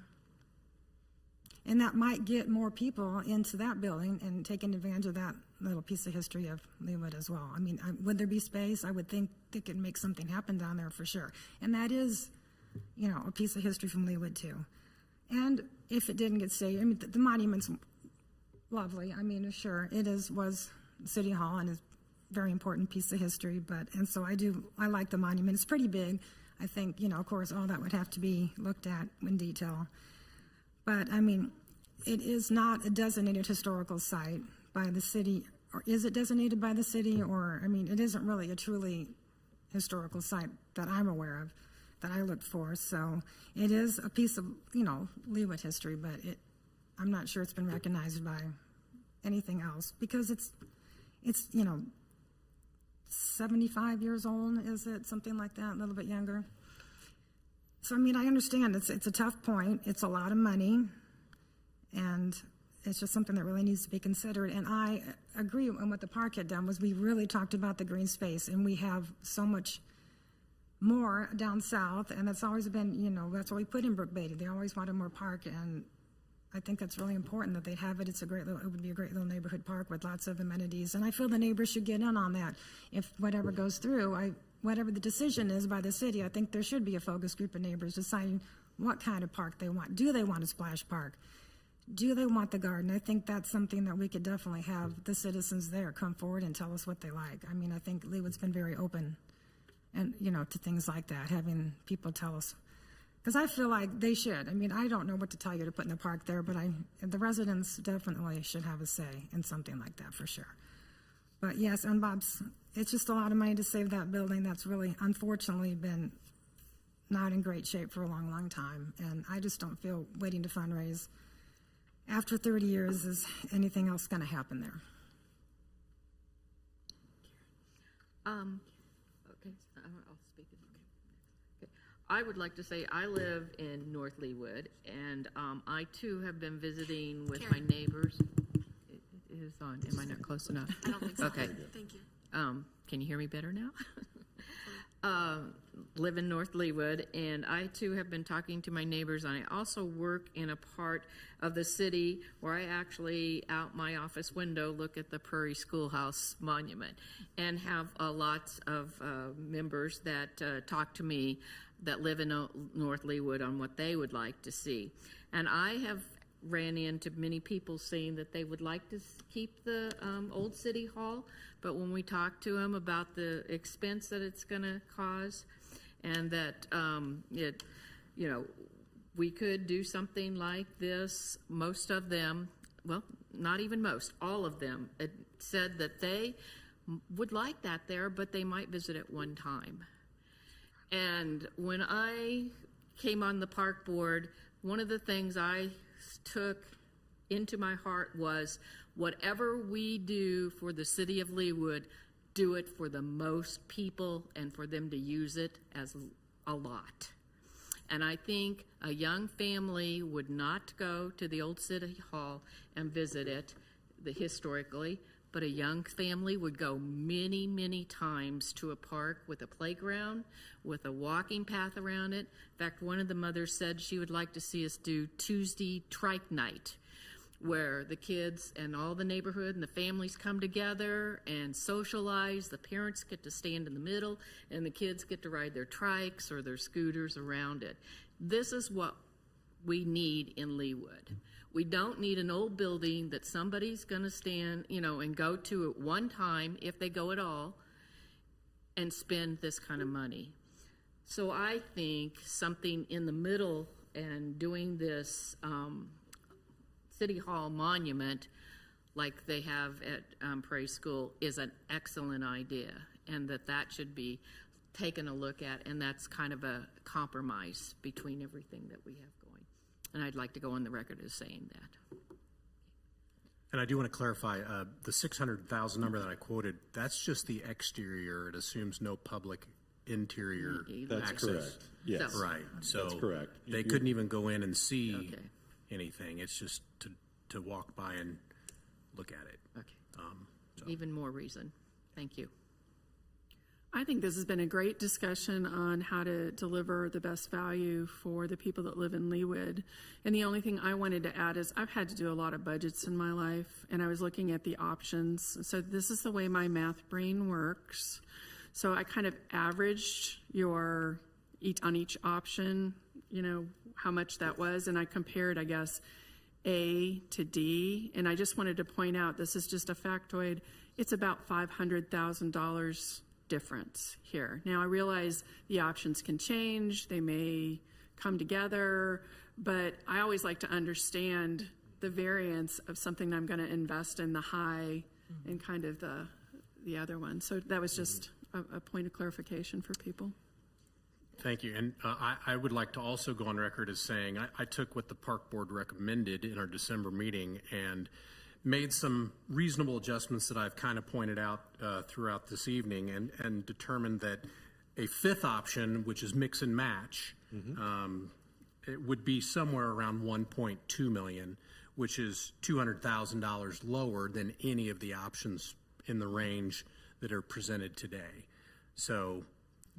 And that might get more people into that building and taking advantage of that little piece of history of Leawood as well. Would there be space? I would think they could make something happen down there for sure. And that is, a piece of history from Leawood too. And if it didn't get saved, the monument's lovely. Sure, it was City Hall and is a very important piece of history. And so I like the monument. It's pretty big. I think, of course, all that would have to be looked at in detail. But it is not a designated historical site by the city, or is it designated by the city, or, I mean, it isn't really a truly historical site that I'm aware of, that I looked for, so it is a piece of, Leawood history, but I'm not sure it's been recognized by anything else, because it's 75 years old, is it, something like that, a little bit younger? So, I mean, I understand it's a tough point, it's a lot of money, and it's just something that really needs to be considered. And I agree on what the park had done, was we really talked about the green space, and we have so much more down south, and that's always been, that's what we put in Brook Beatty. They always wanted more park, and I think that's really important that they have it. It would be a great little neighborhood park with lots of amenities, and I feel the neighbors should get in on that. If whatever goes through, whatever the decision is by the city, I think there should be a focus group of neighbors deciding what kind of park they want. Do they want a splash park? Do they want the garden? I think that's something that we could definitely have the citizens there come forward and tell us what they like. I mean, I think Leawood's been very open and, to things like that, having people tell us. Because I feel like they should. I mean, I don't know what to tell you to put in the park there, but the residents definitely should have a say in something like that for sure. But yes, and Bob's, it's just a lot of money to save that building that's really, unfortunately, been not in great shape for a long, long time. And I just don't feel waiting to fundraise after 30 years is anything else going to happen there. Okay, I'll speak. Okay. I would like to say I live in North Leawood, and I too have been visiting with my neighbors. It is on. Am I not close enough? I don't think so. Okay. Thank you. Can you hear me better now? Live in North Leawood, and I too have been talking to my neighbors. And I also work in a part of the city where I actually, out my office window, look at the Prairie Schoolhouse monument, and have lots of members that talk to me that live in North Leawood on what they would like to see. And I have ran into many people saying that they would like to keep the old city hall, but when we talk to them about the expense that it's going to cause, and that we could do something like this. Most of them, well, not even most, all of them said that they would like that there, but they might visit it one time. And when I came on the park board, one of the things I took into my heart was, whatever we do for the city of Leawood, do it for the most people and for them to use it as a lot. And I think a young family would not go to the old city hall and visit it historically, but a young family would go many, many times to a park with a playground, with a walking path around it. In fact, one of the mothers said she would like to see us do Tuesday trike night, where the kids and all the neighborhood and the families come together and socialize. The parents get to stand in the middle, and the kids get to ride their trikes or their scooters around it. This is what we need in Leawood. We don't need an old building that somebody's going to stand, and go to at one time, if they go at all, and spend this kind of money. So I think something in the middle and doing this City Hall monument like they have at Prairie School is an excellent idea, and that should be taken a look at, and that's kind of a compromise between everything that we have going. And I'd like to go on the record as saying that. And I do want to clarify, the 600,000 number that I quoted, that's just the exterior. It assumes no public interior That's access. correct. Yes. Right, so. That's correct. They couldn't even go in and see Okay. anything. It's just to walk by and look at it. Okay. Even more reason. Thank you. I think this has been a great discussion on how to deliver the best value for the people that live in Leawood. And the only thing I wanted to add is I've had to do a lot of budgets in my life, and I was looking at the options. So this is the way my math brain works. So I kind of averaged on each option, how much that was, and I compared, I guess, A to D. And I just wanted to point out, this is just a factoid, it's about $500,000 difference here. Now, I realize the options can change, they may come together, but I always like to understand the variance of something I'm going to invest in the high and kind of the other one. So that was just a point of clarification for people. Thank you. And I would like to also go on record as saying I took what the park board recommended in our December meeting and made some reasonable adjustments that I've kind of pointed out throughout this evening, and determined that a fifth option, which is mix and match, it would be somewhere around 1.2 million, which is $200,000 lower than any of the options in the range that are presented today. So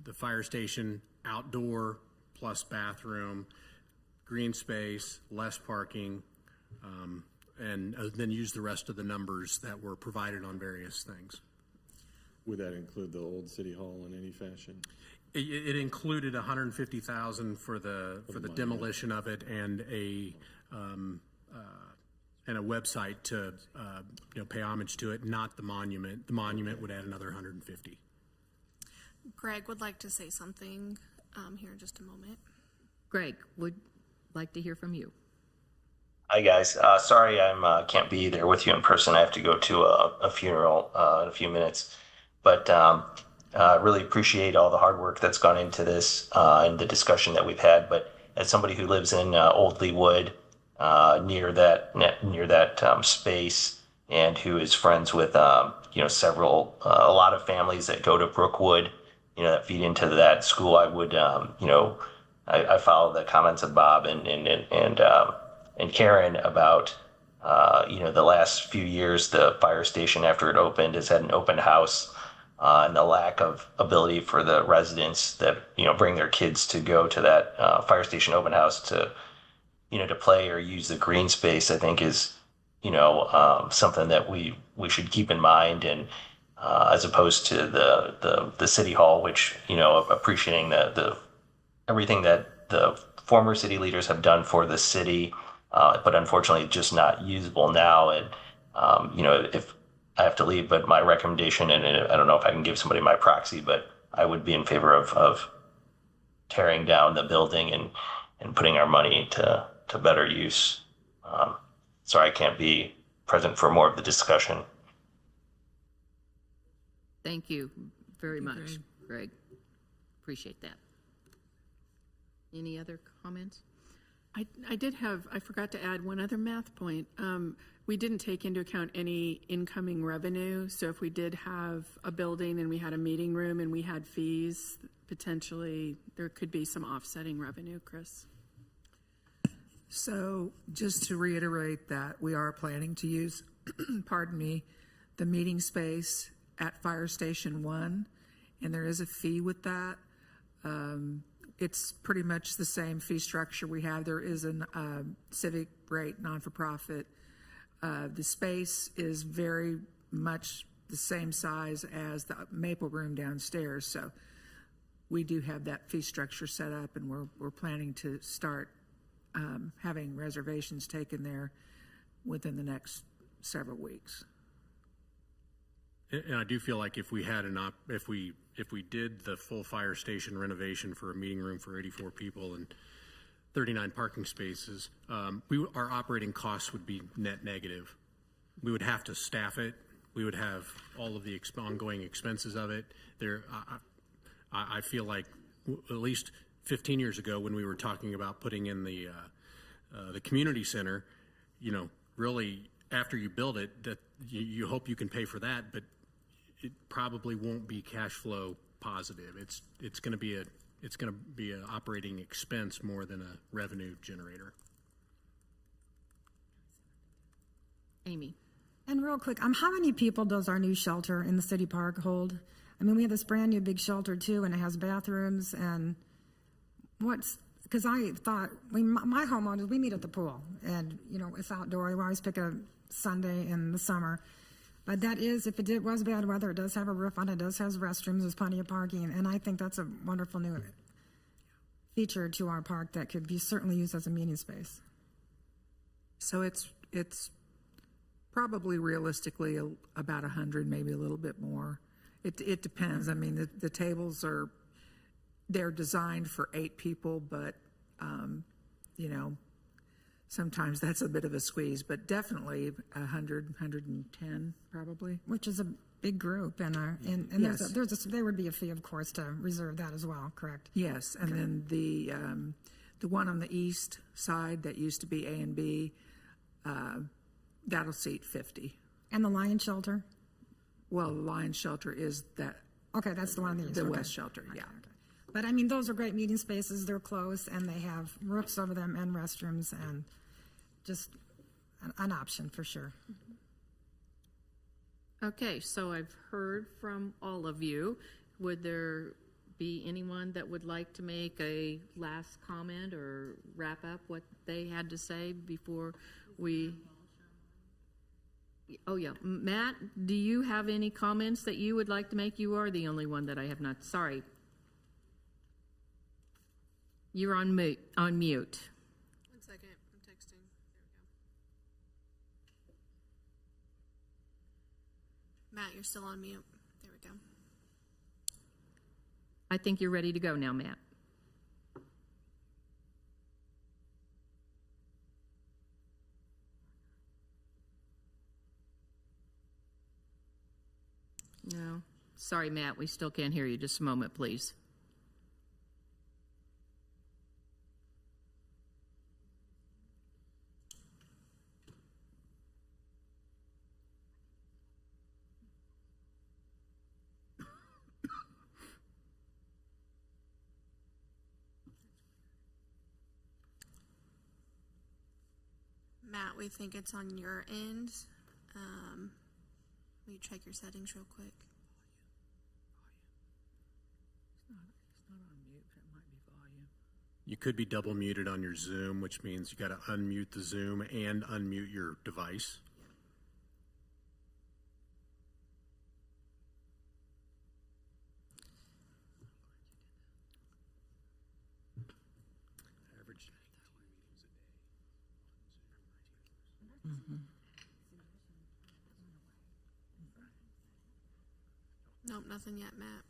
the fire station, outdoor plus bathroom, green space, less parking, and then use the rest of the numbers that were provided on various things. Would that include the old city hall in any fashion? It included $150,000 for the demolition of it and a website to pay homage to it, not the monument. The monument would add another $150,000. Greg would like to say something here in just a moment. Greg, would like to hear from you. Hi guys, sorry I can't be there with you in person. I have to go to a funeral in a few minutes, but really appreciate all the hard work that's gone into this and the discussion that we've had. But as somebody who lives in Old Leawood, near that space, and who is friends with a lot of families that go to Brookwood, that feed into that school, I would I follow the comments of Bob and Karen about the last few years the fire station after it opened has had an open house, and the lack of ability for the residents that bring their kids to go to that fire station open house to play or use the green space, I think is something that we should keep in mind, and as opposed to the city hall, which appreciating the everything that the former city leaders have done for the city, but unfortunately just not usable now. And if I have to leave, but my recommendation, and I don't know if I can give somebody my proxy, but I would be in favor of tearing down the building and putting our money to better use. Sorry I can't be present for more of the discussion. Thank you very much, Greg. Appreciate that. Any other comments? I forgot to add one other math point. We didn't take into account any incoming revenue. So if we did have a building and we had a meeting room and we had fees, potentially there could be some offsetting revenue, Chris. So just to reiterate that we are planning to use, pardon me, the meeting space at Fire Station 1, and there is a fee with that. It's pretty much the same fee structure we have. There is a civic rate, non-for-profit. The space is very much the same size as the Maple Room downstairs, so we do have that fee structure set up, and we're planning to start having reservations taken there within the next several weeks. And I do feel like if we had if we did the full fire station renovation for a meeting room for 84 people and 39 parking spaces, our operating costs would be net negative. We would have to staff it. We would have all of the ongoing expenses of it. I feel like at least 15 years ago when we were talking about putting in the community center, really after you build it, that you hope you can pay for that, but it probably won't be cash flow positive. It's going to be an operating expense more than a revenue generator. Amy. And real quick, how many people does our new shelter in the city park hold? I mean, we have this brand new big shelter too, and it has bathrooms and because I thought, my homeowners, we meet at the pool, and it's outdoor. We always pick a Sunday in the summer. But that is, if it was bad weather, it does have a roof on it, does have restrooms, there's plenty of parking, and I think that's a wonderful new feature to our park that could be certainly used as a meeting space. So it's probably realistically about 100, maybe a little bit more. It depends. I mean, the tables they're designed for 8 people, but sometimes that's a bit of a squeeze, but definitely 100, 110 probably. Which is a big group, and Yes. there would be a fee, of course, to reserve that as well, correct? Yes, and then the one on the east side that used to be A and B, that'll seat 50. And the Lion Shelter? Well, Lion Shelter is that, Okay, that's the one on the east. the okay. West Shelter, yeah. But I mean, those are great meeting spaces. They're close, and they have roofs over them and restrooms, and just an option for sure. Okay, so I've heard from all of you. Would there be anyone that would like to make a last comment or wrap up what they had to say before we? Oh, yeah. Matt, do you have any comments that you would like to make? You are the only one that I have not. Sorry. You're on mute. One second, I'm texting. There we go. Matt, you're still on mute. There we go. I think you're ready to go now, Matt. No. Sorry, Matt, we still can't hear you. Just a moment, please. Matt, we think it's on your end. Will you check your settings real quick? You could be double muted on your Zoom, which means you got to unmute the Zoom and unmute your device. Average 19 meetings a day. Nope, nothing yet, Matt.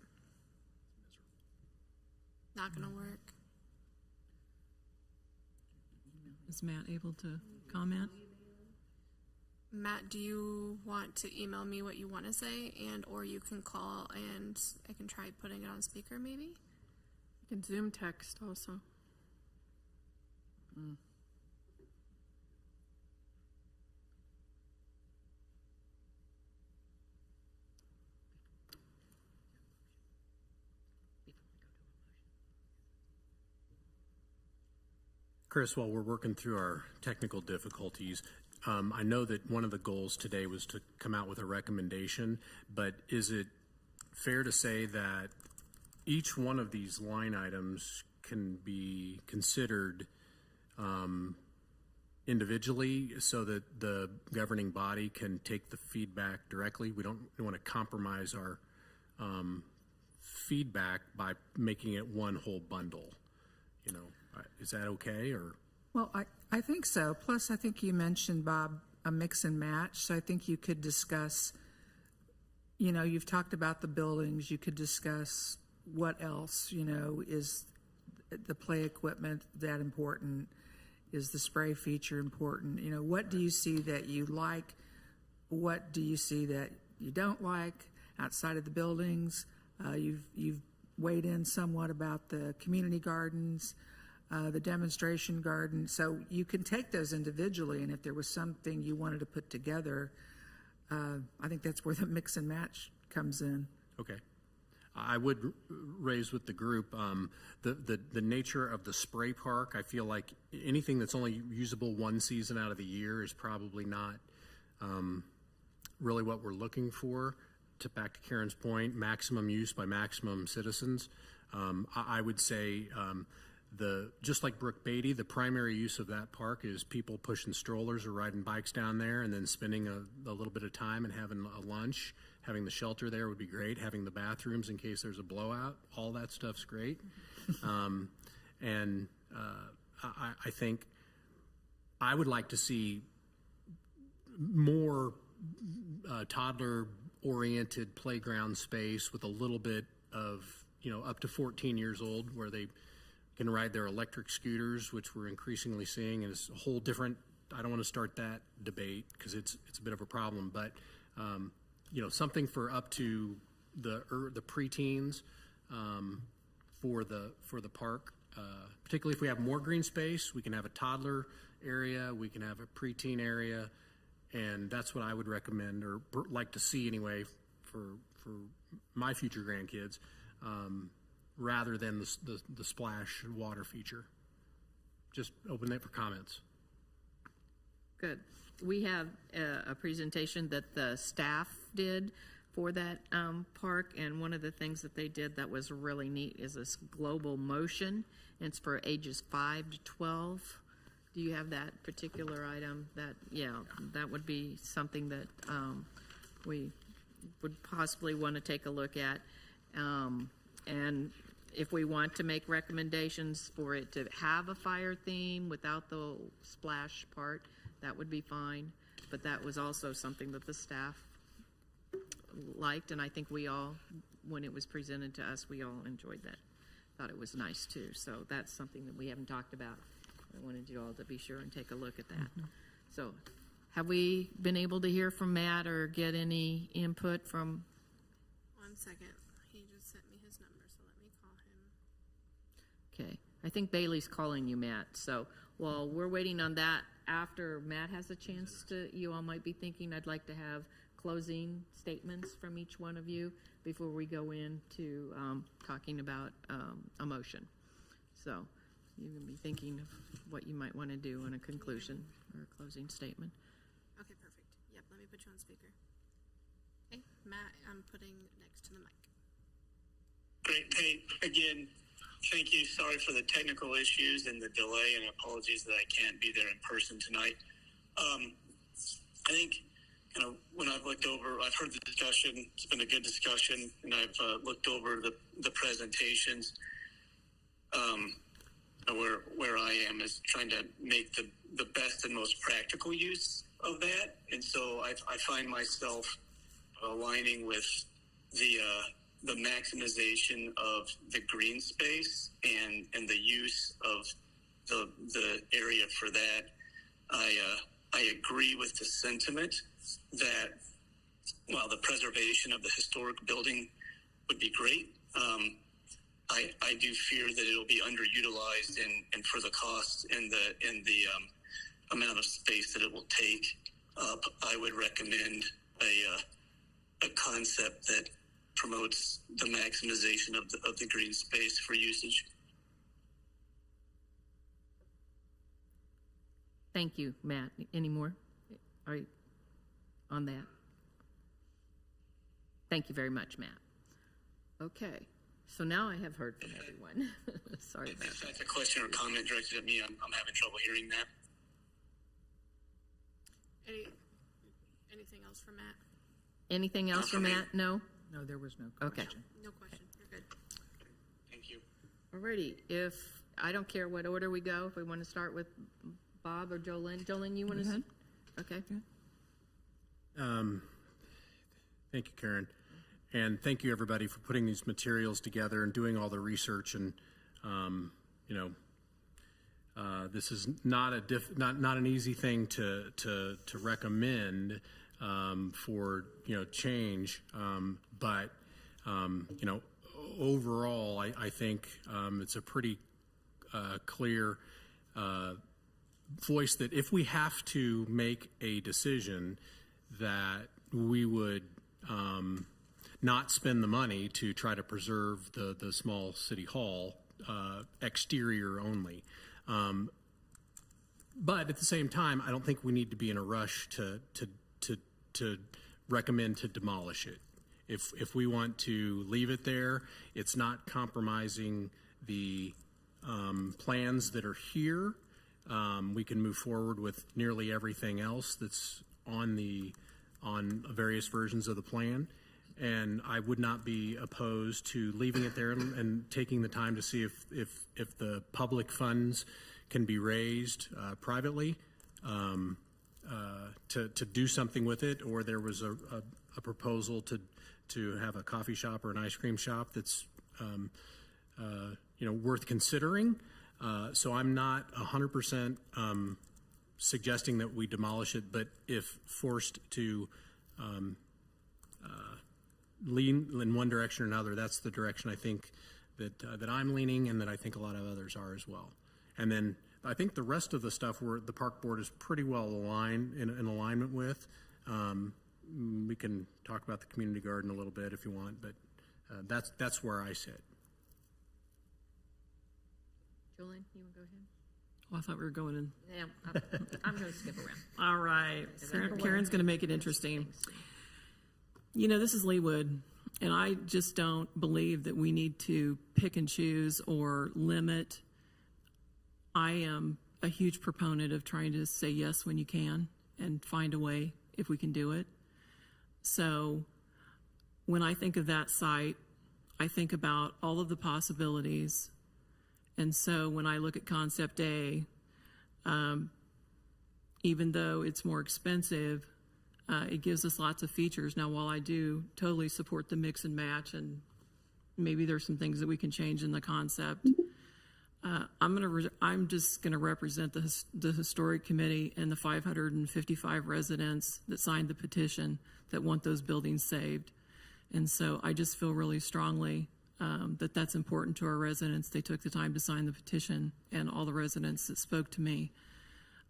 Not gonna work. Is Matt able to comment? Matt, do you want to email me what you want to say, and or you can call and I can try putting it on speaker maybe? You can Zoom text also. Chris, while we're working through our technical difficulties, I know that one of the goals today was to come out with a recommendation, but is it fair to say that each one of these line items can be considered individually so that the governing body can take the feedback directly? We don't want to compromise our feedback by making it one whole bundle, you know. Is that okay, or? Well, I think so. Plus, I think you mentioned, Bob, a mix and match. So I think you could discuss, you know, you've talked about the buildings. You could discuss what else, you know, is the play equipment that important? Is the spray feature important? You know, what do you see that you like? What do you see that you don't like outside of the buildings? You've weighed in somewhat about the community gardens, the demonstration garden. So you can take those individually, and if there was something you wanted to put together, I think that's where the mix and match comes in. Okay. I would raise with the group the nature of the spray park. I feel like anything that's only usable one season out of the year is probably not really what we're looking for. Back to Karen's point, maximum use by maximum citizens. I would say just like Brook Beatty, the primary use of that park is people pushing strollers or riding bikes down there and then spending a little bit of time and having a lunch. Having the shelter there would be great. Having the bathrooms in case there's a blowout, all that stuff's great. I think I would like to see more toddler-oriented playground space with a little bit of, you know, up to 14 years old where they can ride their electric scooters, which we're increasingly seeing, and it's a whole different, I don't want to start that debate because it's a bit of a problem, but, something for up to the preteens for the park, particularly if we have more green space, we can have a toddler area, we can have a preteen area, and that's what I would recommend or like to see anyway for my future grandkids, rather than the splash water feature. Just open it for comments. Good. We have a presentation that the staff did for that park, and one of the things that they did that was really neat is this global motion. And it's for ages 5 to 12. Do you have that particular item? That would be something that we would possibly want to take a look at. And if we want to make recommendations for it to have a fire theme without the splash part, that would be fine. But that was also something that the staff liked, and I think we all, when it was presented to us, we all enjoyed that. Thought it was nice too. So that's something that we haven't talked about. I wanted you all to be sure and take a look at that. Mm-hmm. So have we been able to hear from Matt or get any input from? 1 second. He just sent me his number, so let me call him. Okay. I think Bailey's calling you, Matt. So while we're waiting on that, after Matt has a chance to, you all might be thinking, I'd like to have closing statements from each one of you before we go into talking about a motion. So you can be thinking of what you might want to do in a conclusion or a closing statement. Okay, perfect. Yep, let me put you on speaker. Okay, Matt, I'm putting next to the mic. Great. Hey, again, thank you. Sorry for the technical issues and the delay, and apologies that I can't be there in person tonight. I think, when I've looked over, I've heard the discussion. It's been a good discussion, and I've looked over the presentations. Where I am is trying to make the best and most practical use of that, and so I find myself aligning with the maximization of the green space and the use of the area for that. I agree with the sentiment that while the preservation of the historic building would be great, I do fear that it'll be underutilized and for the cost and the amount of space that it will take up, I would recommend a concept that promotes the maximization of the green space for usage. Thank you, Matt. Any more? Are you on that? Thank you very much, Matt. Okay. So now I have heard from everyone. Sorry about If that. that's a question or comment directed at me, I'm having trouble hearing that. Anything else for Matt? Anything else for Matt? No? No, there was no Okay. question. No question. You're good. Thank you. Alrighty. If, I don't care what order we go, if we want to start with Bob or Jolene. Jolene, you want to? Okay. Thank you, Karen. And thank you, everybody, for putting these materials together and doing all the research. And, this is not an easy thing to recommend for, change. But overall, I think it's a pretty clear voice that if we have to make a decision that we would not spend the money to try to preserve the small city hall exterior only. But at the same time, I don't think we need to be in a rush to recommend to demolish it. If we want to leave it there, it's not compromising the plans that are here. We can move forward with nearly everything else that's on various versions of the plan. And I would not be opposed to leaving it there and taking the time to see if the public funds can be raised privately to do something with it, or there was a proposal to have a coffee shop or an ice cream shop that's worth considering. So I'm not 100% suggesting that we demolish it, but if forced to lean in one direction or another, that's the direction I think that I'm leaning, and that I think a lot of others are as well. And then I think the rest of the stuff where the park board is pretty well aligned in alignment with. We can talk about the community garden a little bit if you want, but that's where I sit. Julian, you want to go ahead? Oh, I thought we were going in. Yeah, I'm going to skip around. All right. Karen's going to make it interesting. This is Leawood, and I just don't believe that we need to pick and choose or limit. I am a huge proponent of trying to say yes when you can and find a way if we can do it. So when I think of that site, I think about all of the possibilities. And so when I look at Concept A, even though it's more expensive, it gives us lots of features. Now, while I do totally support the mix and match, and maybe there's some things that we can change in the concept, I'm just going to represent the historic committee and the 555 residents that signed the petition that want those buildings saved. And so I just feel really strongly that that's important to our residents. They took the time to sign the petition, and all the residents that spoke to me.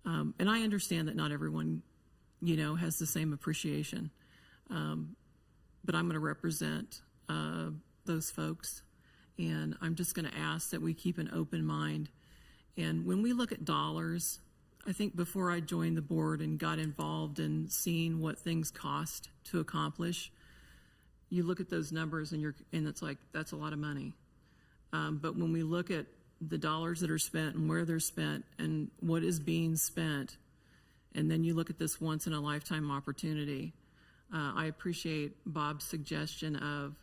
And I understand that not everyone, has the same appreciation. But I'm going to represent those folks. And I'm just going to ask that we keep an open mind. And when we look at dollars, I think before I joined the board and got involved in seeing what things cost to accomplish, you look at those numbers and it's like, that's a lot of money. But when we look at the dollars that are spent and where they're spent and what is being spent, and then you look at this once in a lifetime opportunity, I appreciate Bob's suggestion of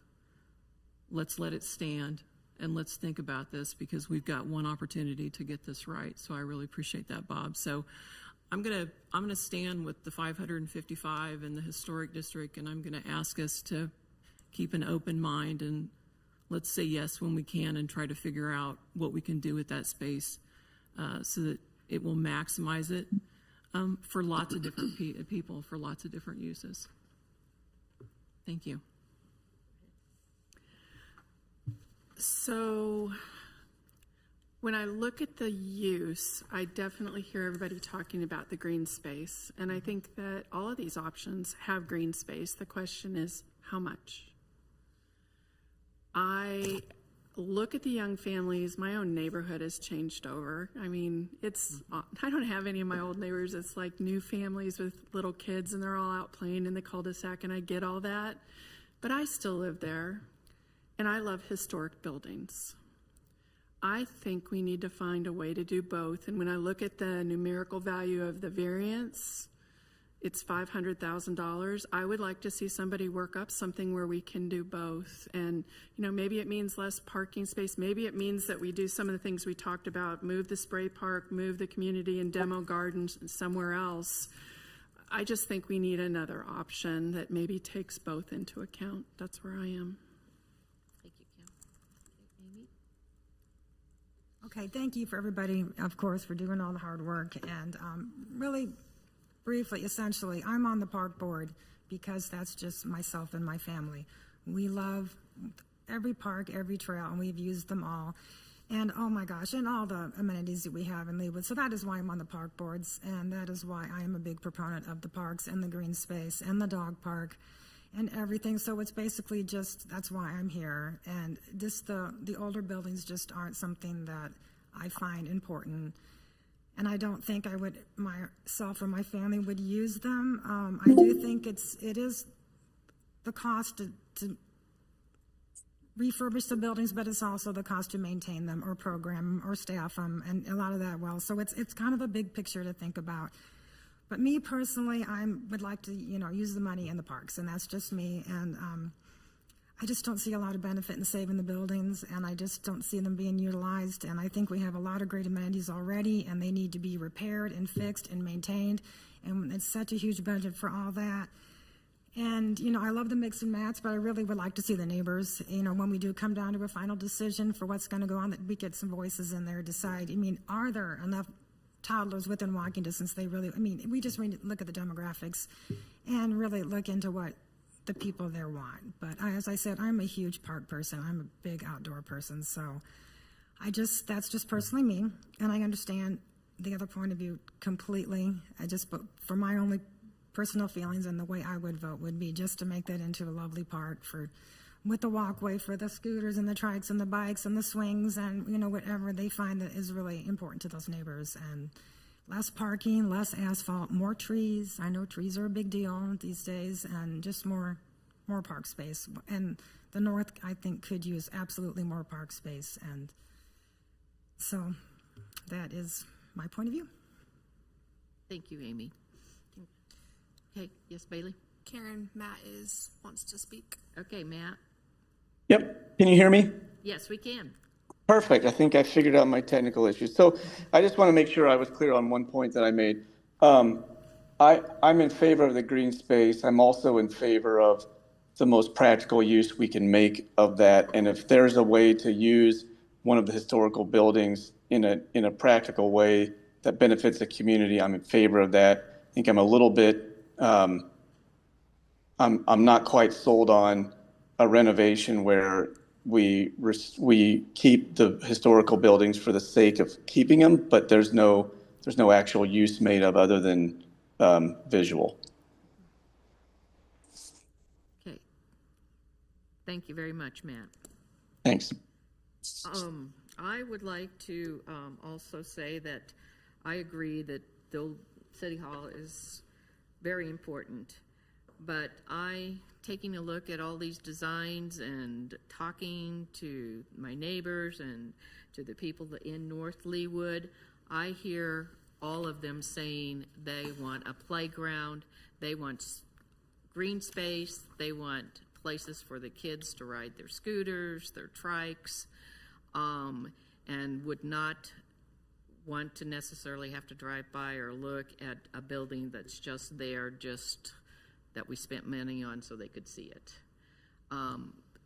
let's let it stand and let's think about this, because we've got one opportunity to get this right. So I really appreciate that, Bob. So I'm gonna stand with the 555 in the historic district, and I'm gonna ask us to keep an open mind and let's say yes when we can and try to figure out what we can do with that space so that it will maximize it for lots of different people, for lots of different uses. Thank you. So when I look at the use, I definitely hear everybody talking about the green space. And I think that all of these options have green space. The question is, how much? I look at the young families. My own neighborhood has changed over. I mean, I don't have any of my old neighbors. It's like new families with little kids, and they're all out playing in the cul-de-sac, and I get all that. But I still live there, and I love historic buildings. I think we need to find a way to do both. And when I look at the numerical value of the variance, it's $500,000. I would like to see somebody work up something where we can do both. And, maybe it means less parking space. Maybe it means that we do some of the things we talked about, move the spray park, move the community and demo gardens somewhere else. I just think we need another option that maybe takes both into account. That's where I am. Thank you, Kim. Amy? Okay, thank you for everybody, of course, for doing all the hard work. And really briefly, essentially, I'm on the park board because that's just myself and my family. We love every park, every trail, and we've used them all. And oh my gosh, and all the amenities that we have in Leawood. So that is why I'm on the park boards, and that is why I am a big proponent of the parks and the green space and the dog park and everything. So it's basically that's why I'm here. And the older buildings just aren't something that I find important. And I don't think I would, myself or my family would use them. I do think it is the cost to refurbish the buildings, but it's also the cost to maintain them or program them or staff them, and a lot of that so it's kind of a big picture to think about. But me personally, I would like to use the money in the parks, and that's just me. And I just don't see a lot of benefit in saving the buildings, and I just don't see them being utilized. And I think we have a lot of great amenities already, and they need to be repaired and fixed and maintained. And it's such a huge budget for all that. And, you know, I love the mix and match, but I really would like to see the neighbors, you know, when we do come down to a final decision for what's going to go on, that we get some voices in there, decide, I mean, are there enough toddlers within walking distance? We just need to look at the demographics and really look into what the people there want. But as I said, I'm a huge park person. I'm a big outdoor person. So that's just personally me. And I understand the other point of view completely. But for my only personal feelings and the way I would vote would be just to make that into a lovely park with the walkway for the scooters and the trikes and the bikes and the swings and, you know, whatever they find that is really important to those neighbors. And less parking, less asphalt, more trees. I know trees are a big deal these days, and just more park space. And the north, I think, could use absolutely more park space. And so that is my point of view. Thank you, Amy. Okay, yes, Bailey? Karen, Matt wants to speak. Okay, Matt? Yep. Can you hear me? Yes, we can. Perfect. I think I figured out my technical issues. So I just want to make sure I was clear on one point that I made. I'm in favor of the green space. I'm also in favor of the most practical use we can make of that. And if there's a way to use one of the historical buildings in a practical way that benefits the community, I'm in favor of that. I think I'm a little bit I'm not quite sold on a renovation where we keep the historical buildings for the sake of keeping them, but there's no actual use made of other than visual. Okay. Thank you very much, Matt. Thanks. I would like to also say that I agree that the City Hall is very important, but taking a look at all these designs and talking to my neighbors and to the people in North Leawood, I hear all of them saying they want a playground, they want green space, they want places for the kids to ride their scooters, their trikes, and would not want to necessarily have to drive by or look at a building that's just there, just that we spent money on so they could see it.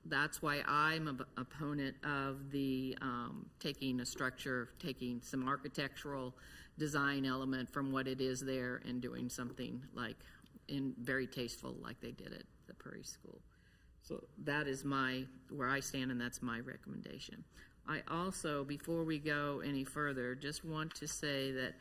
That's why I'm an opponent of the taking a structure, taking some architectural design element from what it is there and doing something very tasteful like they did at the Prairie School. So that is where I stand, and that's my recommendation. I also, before we go any further, just want to say that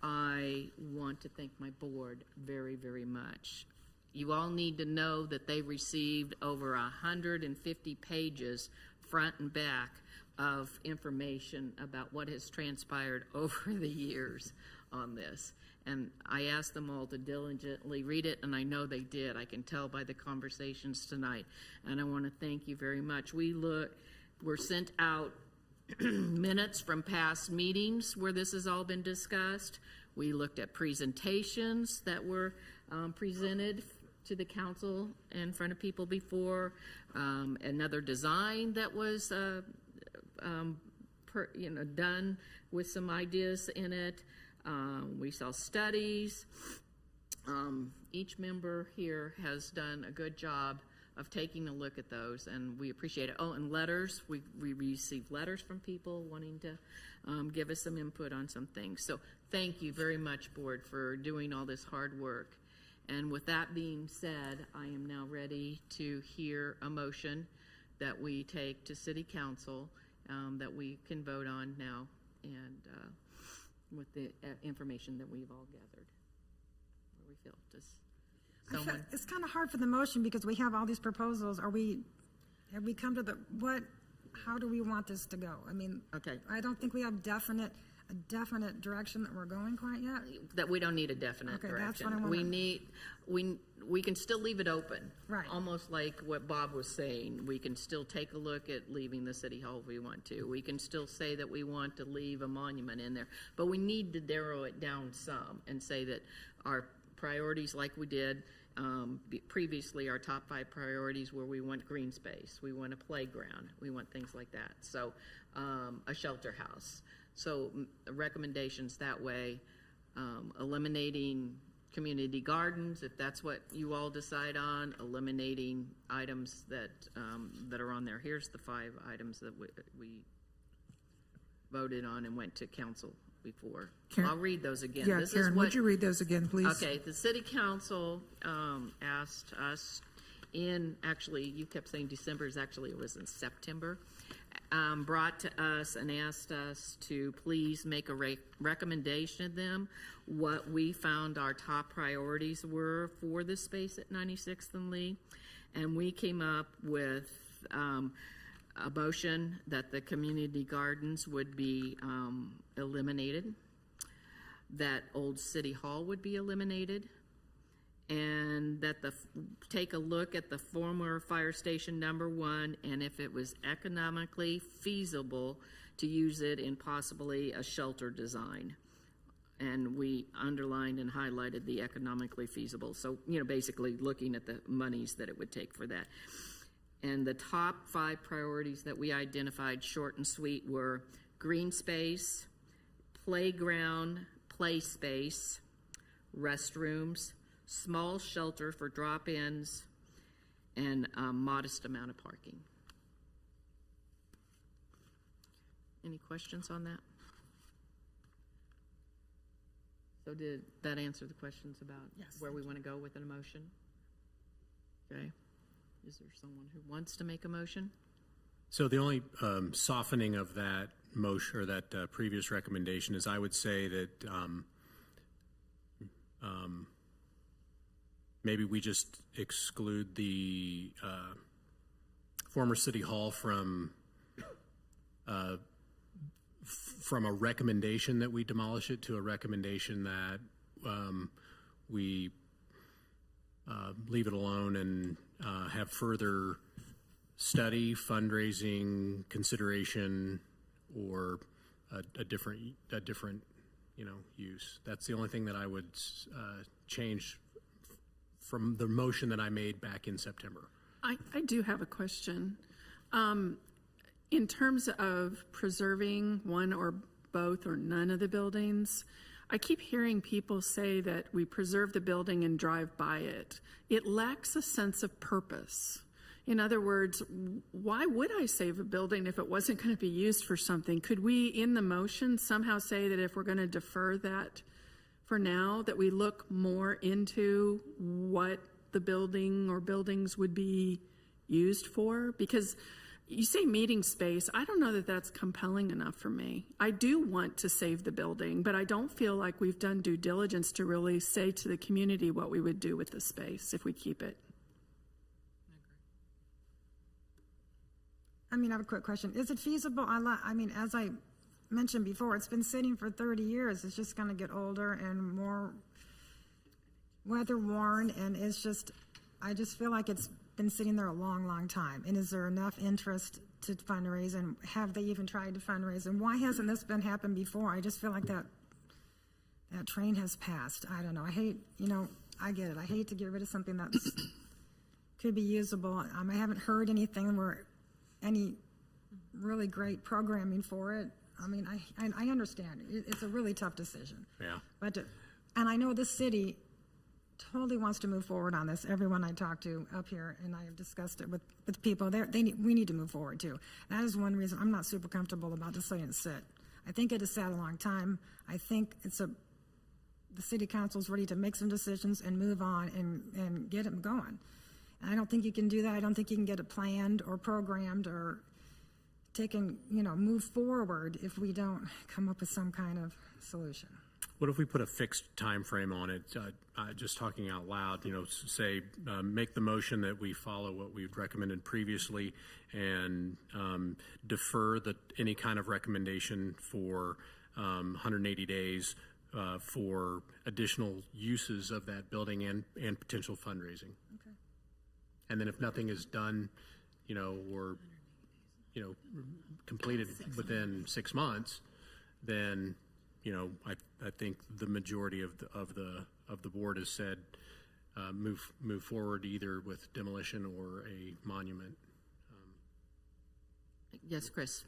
I want to thank my board very, very much. You all need to know that they received over 150 pages, front and back, of information about what has transpired over the years on this. And I asked them all to diligently read it, and I know they did. I can tell by the conversations tonight. And I want to thank you very much. We're sent out minutes from past meetings where this has all been discussed. We looked at presentations that were presented to the council in front of people before, another design that was done with some ideas in it. We saw studies. Each member here has done a good job of taking a look at those, and we appreciate it. Oh, and letters. We received letters from people wanting to give us some input on some things. So thank you very much, board, for doing all this hard work. And with that being said, I am now ready to hear a motion that we take to City Council that we can vote on now, and with the information that we've all gathered. What do we feel? It's kind of hard for the motion because we have all these proposals. Have we come to how do we want this to go? I mean, okay. I don't think we have a definite direction that we're going quite yet. That we don't need a definite direction. That's what I want. We can still leave it open. Right. Almost like what Bob was saying. We can still take a look at leaving the City Hall if we want to. We can still say that we want to leave a monument in there. But we need to narrow it down some and say that our priorities, like we did previously, our top 5 priorities where we want green space, we want a playground, we want things like that. So a shelter house. So recommendations that way, eliminating community gardens, if that's what you all decide on, eliminating items that, that are on there. Here's the 5 items that we voted on and went to council before. Karen- I'll read those again. Yeah, This is Karen, what- would you read those again, please? Okay, the city council asked us actually, you kept saying December, it was in September, brought to us and asked us to please make a recommendation to them what we found our top priorities were for the space at 96th and Lee. And we came up with a motion that the community gardens would be eliminated, that Old City Hall would be eliminated, and that take a look at the former fire station number 1, and if it was economically feasible to use it in possibly a shelter design. And we underlined and highlighted the economically feasible. So, basically looking at the monies that it would take for that. And the top 5 priorities that we identified, short and sweet, were green space, playground, play space, restrooms, small shelter for drop-ins, and a modest amount of parking. Any questions on that? So did that answer the questions about where we want to go with an emotion? Okay. Is there someone who wants to make a motion? So the only softening of that motion or that previous recommendation is I would say that maybe we just exclude the former city hall from a recommendation that we demolish it to a recommendation that we leave it alone and have further study, fundraising, consideration, or a different use. That's the only thing that I would change from the motion that I made back in September. I do have a question. In terms of preserving one or both or none of the buildings, I keep hearing people say that we preserve the building and drive by it. It lacks a sense of purpose. In other words, why would I save a building if it wasn't going to be used for something? Could we, in the motion, somehow say that if we're going to defer that for now, that we look more into what the building or buildings would be used for? Because you say meeting space, I don't know that that's compelling enough for me. I do want to save the building, but I don't feel like we've done due diligence to really say to the community what we would do with the space if we keep it. I have a quick question. Is it feasible? As I mentioned before, it's been sitting for 30 years. It's just going to get older and more weather worn, and I just feel like it's been sitting there a long, long time. And is there enough interest to fundraise, and have they even tried to fundraise? And why hasn't this been happened before? I just feel like that train has passed. I don't know. I get it. I hate to get rid of something that could be usable. I haven't heard anything where any really great programming for it. I understand. It's a really tough decision. Yeah. And I know this city totally wants to move forward on this. Everyone I talk to up here, and I have discussed it with people, we need to move forward too. That is one reason I'm not super comfortable about just letting it sit. I think it has sat a long time. I think the city council's ready to make some decisions and move on and get them going. And I don't think you can do that. I don't think you can get it planned or programmed or move forward if we don't come up with some kind of solution. What if we put a fixed time frame on it? Just talking out loud, say, make the motion that we follow what we've recommended previously and defer any kind of recommendation for 180 days for additional uses of that building and potential fundraising. Okay. And then if nothing is done, or completed within 6 months, then I think the majority of the board has said move forward either with demolition or a monument. Yes, Chris.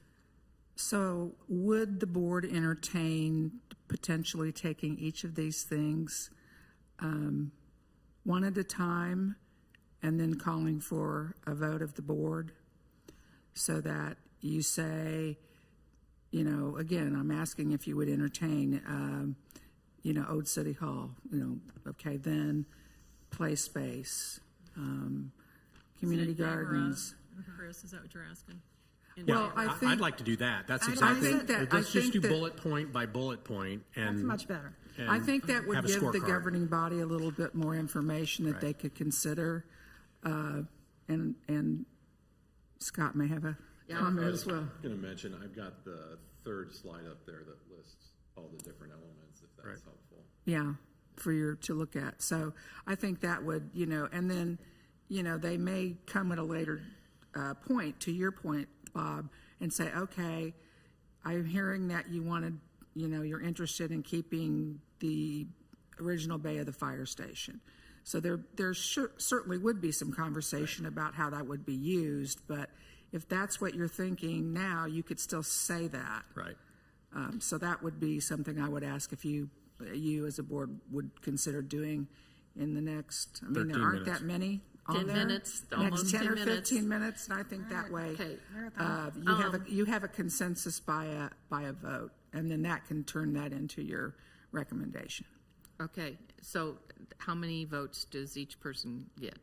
So would the board entertain potentially taking each of these things one at a time and then calling for a vote of the board so that you say, you know, again, I'm asking if you would entertain, you know, Old City Hall, you know, okay, then play space, community City Camera. gardens. Chris, is that what you're asking? Well, I think- I'd like to do that. That's I exactly. think that- Let's I just think do that- bullet point by bullet point and. That's much better. and I think that would have a give the scorecard. governing body a little bit more information that they could consider. And Scott may have a comment as well. going to mention, I've got the third slide up there that lists all the different elements, if that's helpful. Yeah, for you to look at. So I think that would, you know, and then, you know, they may come at a later point, to your point, Bob, and say, okay, I'm hearing that you wanted, you know, you're interested in keeping the original bay of the fire station. So there certainly would be some conversation about how that would be used, but if that's what you're thinking now, you could still say that. Right. So that would be something I would ask if you as a board would consider doing in the next, I mean, there 13 aren't minutes. that many on 10 there. minutes, Next almost 10 10 or minutes. 15 minutes, and I think that way, Okay. you have a consensus by a vote, and then that can turn that into your recommendation. Okay, so how many votes does each person get?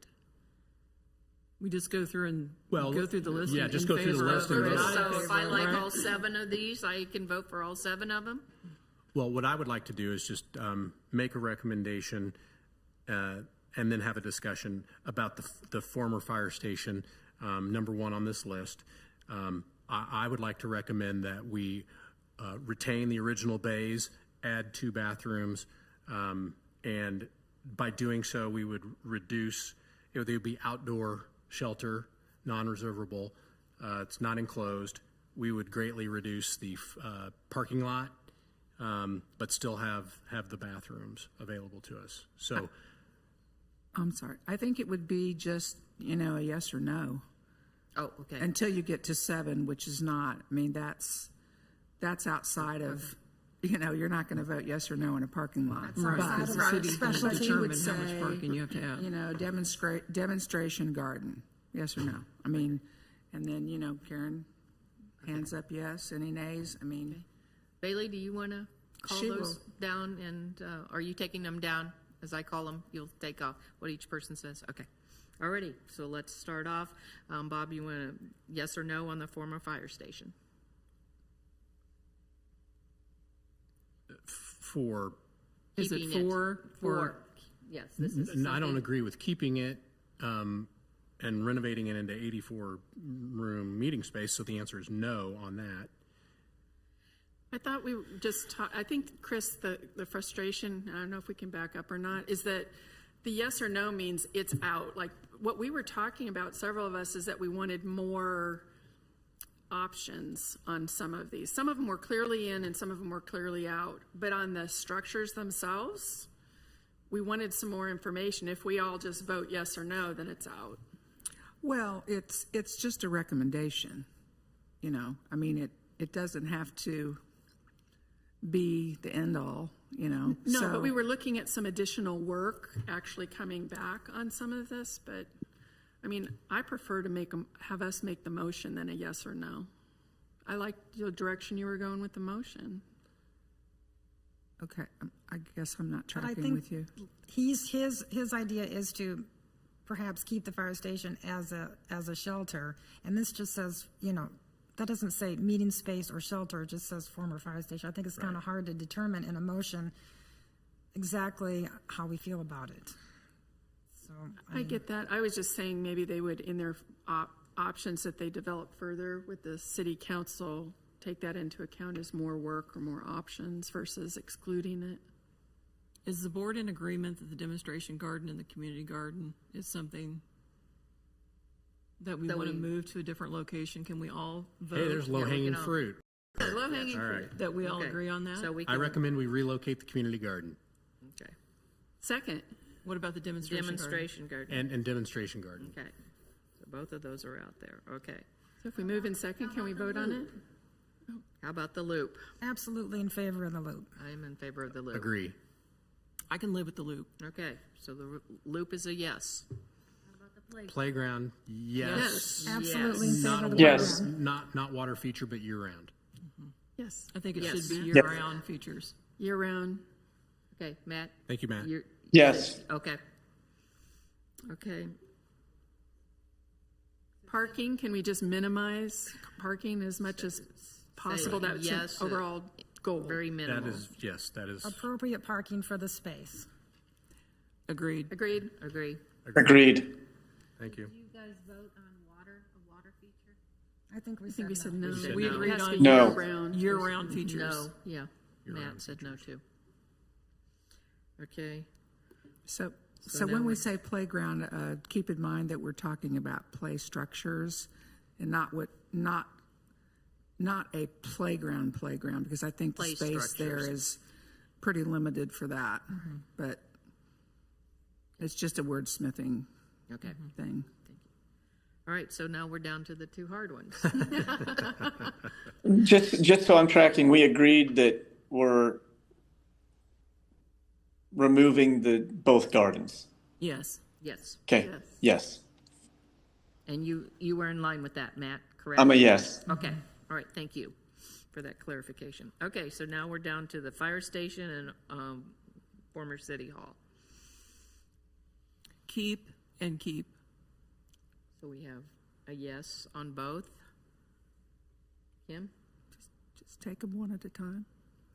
We just go through and Well, go through the list. yeah, in just go through the favor list of and or vote. not in So if I favor, like right? all 7 of these, I can vote for all 7 of them? Well, what I would like to do is just make a recommendation and then have a discussion about the former fire station, number 1 on this list. I would like to recommend that we retain the original bays, add 2 bathrooms, and by doing so, we would reduce, they would be outdoor shelter, non-reservable. It's not enclosed. We would greatly reduce the parking lot, but still have the bathrooms available to us. So, I'm sorry. I think it would be just, you know, a yes or no Oh, okay. until you get to 7, which is not, I mean, that's outside of, you know, you're not going to vote yes or no in a parking lot. Right, But because the city has specialty would determined how much say, parking you have to have. You know, demonstration garden, yes or no? I mean, and then, you know, Karen, hands up yes, any nays? I mean, Bailey, do you want to call She those will. down, and are you taking them down as I call them? You'll take off what each person says? Okay. Alrighty, so let's start off. Bob, you want to yes or no on the former fire station? for, Is it Keeping for? Yes, this is and I don't something- agree with keeping it and renovating it into 84-room meeting space, so the answer is no on that. I thought we just I think, Chris, the frustration, I don't know if we can back up or not, is that the yes or no means it's out. Like, what we were talking about, several of us, is that we wanted more options on some of these. Some of them were clearly in and some of them were clearly out. But on the structures themselves, we wanted some more information. If we all just vote yes or no, then it's out. well, it's just a recommendation, you know? I mean, it doesn't have to be the end all, you know? No, So- but we were looking at some additional work actually coming back on some of this, but I mean, I prefer to have us make the motion than a yes or no. I like the direction you were going with the motion. Okay, I guess I'm not But I tracking think with you. his idea is to perhaps keep the fire station as a shelter, and this just says, you know, that doesn't say meeting space or shelter, it just says former fire station. I think it's kind of hard to determine in a motion exactly how we feel about it. So, I get that. I was just saying maybe they would, in their options that they develop further with the city council, take that into account as more work or more options versus excluding it. Is the board in agreement that the demonstration garden and the community garden is something that we That want to we- move to a different location? Can we all vote? Hey, there's low-hanging all- fruit. Low-hanging All fruit. right. That we all Okay. agree on that? So we I can, recommend we relocate the community garden okay. Second, What about the demonstration garden? Demonstration garden. and demonstration garden. Okay. So both of those are out there. Okay. so if we move in second, can we vote on it? How about the loop? absolutely in favor of the loop. I am in favor of the loop. Agree. I can live with the loop. Okay, so the loop is a yes. Playground, yes. Absolutely in favor Not of a the Yes. playground. Not water feature, but year-round. Yes, I think it Yes. should be Yep. year-round features. year-round. Okay, Matt? Thank you, Matt. You're- Yes. Okay. Okay, Parking, can we just minimize parking as much as possible? Say That's yes, an overall goal. very That minimal. is, yes, that is. Appropriate parking for the space. Agreed. Agreed? Agree. Agreed. Thank you. you guys vote on a water feature? I think we I think we said no. said We no. agreed It has to on be No. year-round. year-round features. No, yeah. Year-round Matt said no too. Okay, So So now when we we're- say playground, keep in mind that we're talking about play structures and not a playground, because I think the Play space there structures. is pretty limited for that. But it's just a wordsmithing okay. thing. All right, so now we're down to the two hard ones. Just so I'm tracking, we agreed that we're removing both gardens. Yes. Yes, Okay, yes. and you were in line with that, Matt, correct? I'm a yes. Okay, all right, thank you for that clarification. Okay, so now we're down to the fire station and former city hall. Keep and keep. So we have a yes on both. Kim? Just take them one at a time.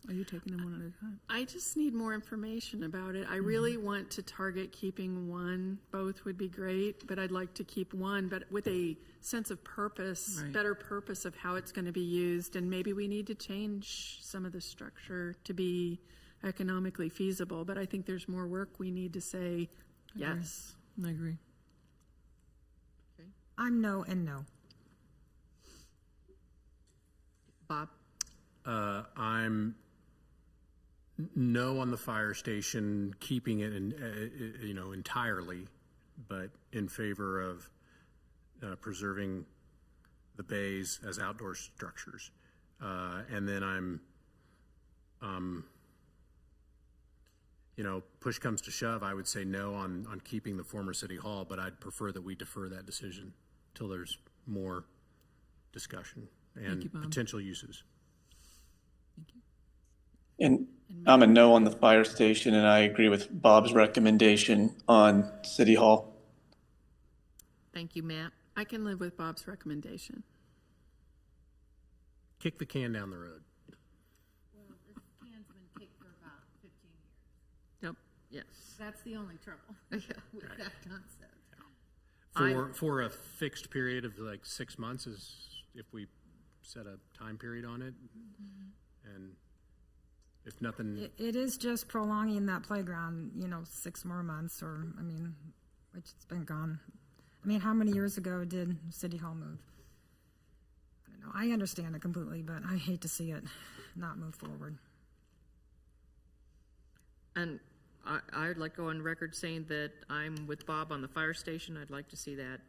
Are you taking them one at a time? I just need more information about it. I really want to target keeping one. Both would be great, but I'd like to keep one, but with a sense of purpose, Right. better purpose of how it's going to be used. And maybe we need to change some of the structure to be economically feasible. But I think there's more work we need to say yes. I agree. I'm no and no. Bob? I'm no on the fire station, keeping it entirely, but in favor of preserving the bays as outdoor structures. And then I'm, push comes to shove, I would say no on keeping the former city hall, but I'd prefer that we defer that decision till there's more discussion and you, Bob. potential uses. And I'm a no on the fire station, and I agree with Bob's recommendation on City Hall. Thank you, Matt. I can live with Bob's recommendation. Kick the can down the road. Well, this can's been kicked for about 15 years. Nope, yes. That's the only trouble with that concept. For a fixed period of like 6 months is if we set a time period on it. And if nothing, It is just prolonging that playground, 6 more months, which it's been gone. How many years ago did City Hall move? I don't know. I understand it completely, but I hate to see it not move forward. And I'd like to go on record saying that I'm with Bob on the fire station. I'd like to see that,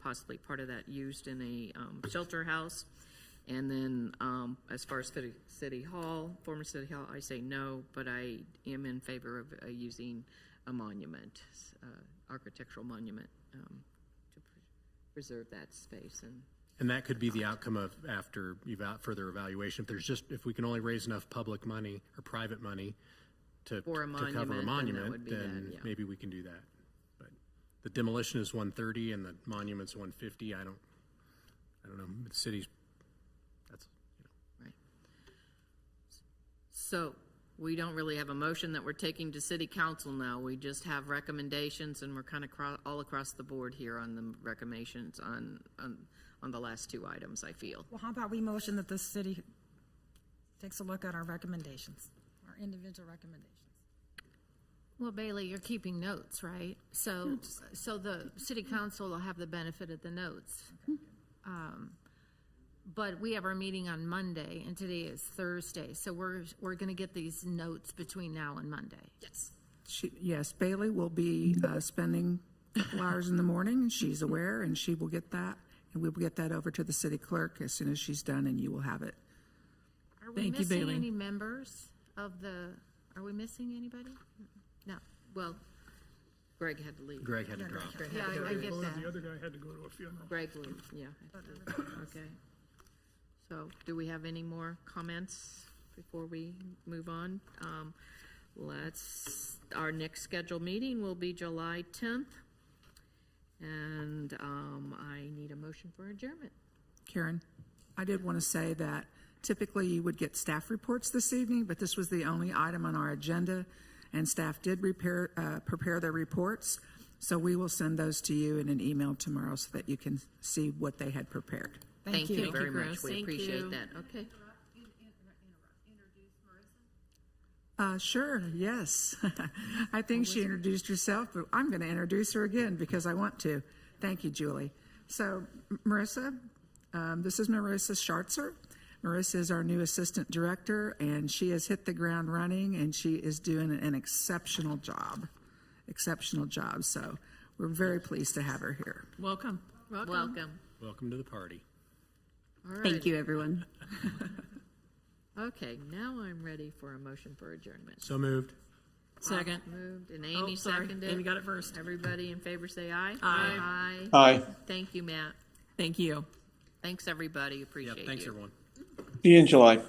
possibly part of that used in a shelter house. And then as far as City Hall, former City Hall, I say no, but I am in favor of using a monument, architectural monument, to preserve that space. and that could be the outcome of after further evaluation. If we can only raise enough public money or private money to For a cover a monument, then that monument, would be then that, yeah. maybe we can do that. But the demolition is 130 and the monument's 150. I don't know. The city's, that's, Right. So we don't really have a motion that we're taking to city council now. We just have recommendations, and we're kind of all across the board here on the recommendations on the last two items, I feel. Well, how about we motion that the city takes a look at our recommendations, our individual recommendations? Well, Bailey, you're keeping notes, right? So the city council will have the benefit of the notes. But we have our meeting on Monday, and today is Thursday, so we're going to get these notes between now and Monday. Yes. Yes, Bailey will be spending a couple hours in the morning, and she's aware, and she will get that, and we will get that over to the city clerk as soon as she's done, and you will have it. Are we Thank you, missing Bailey. any members of the, are we missing anybody? No, well, Greg had to leave. Greg had to drop. Greg Yeah, had to I go. get that. The other guy had to go to a funeral. Greg leave, yeah. Okay. So, do we have any more comments before we move on? Our next scheduled meeting will be July 10th. And I need a motion for adjournment. Karen, I did want to say that typically you would get staff reports this evening, but this was the only item on our agenda, and staff did prepare their reports. So we will send those to you in an email tomorrow so that you can see what they had prepared. Thank you very much. Chris. We Thank appreciate you. that. Okay. Sure, yes. I think she introduced herself, but I'm going to introduce her again because I want to. Thank you, Julie. So, Marissa, this is Marissa Schartzer. Marissa is our new assistant director, and she has hit the ground running, and she is doing an exceptional job. Exceptional job. So, we're very pleased to have her here. Welcome. Welcome. Welcome to the party. All right. Thank you, everyone. Okay, now I'm ready for a motion for adjournment. So moved. Second. Moved, and Oh, Amy sorry. seconded. Amy got it first. Everybody in favor say aye. Aye. Aye. Thank you, Matt. Thank you. Thanks, everybody. Appreciate Yep, you. thanks, everyone. See you in July.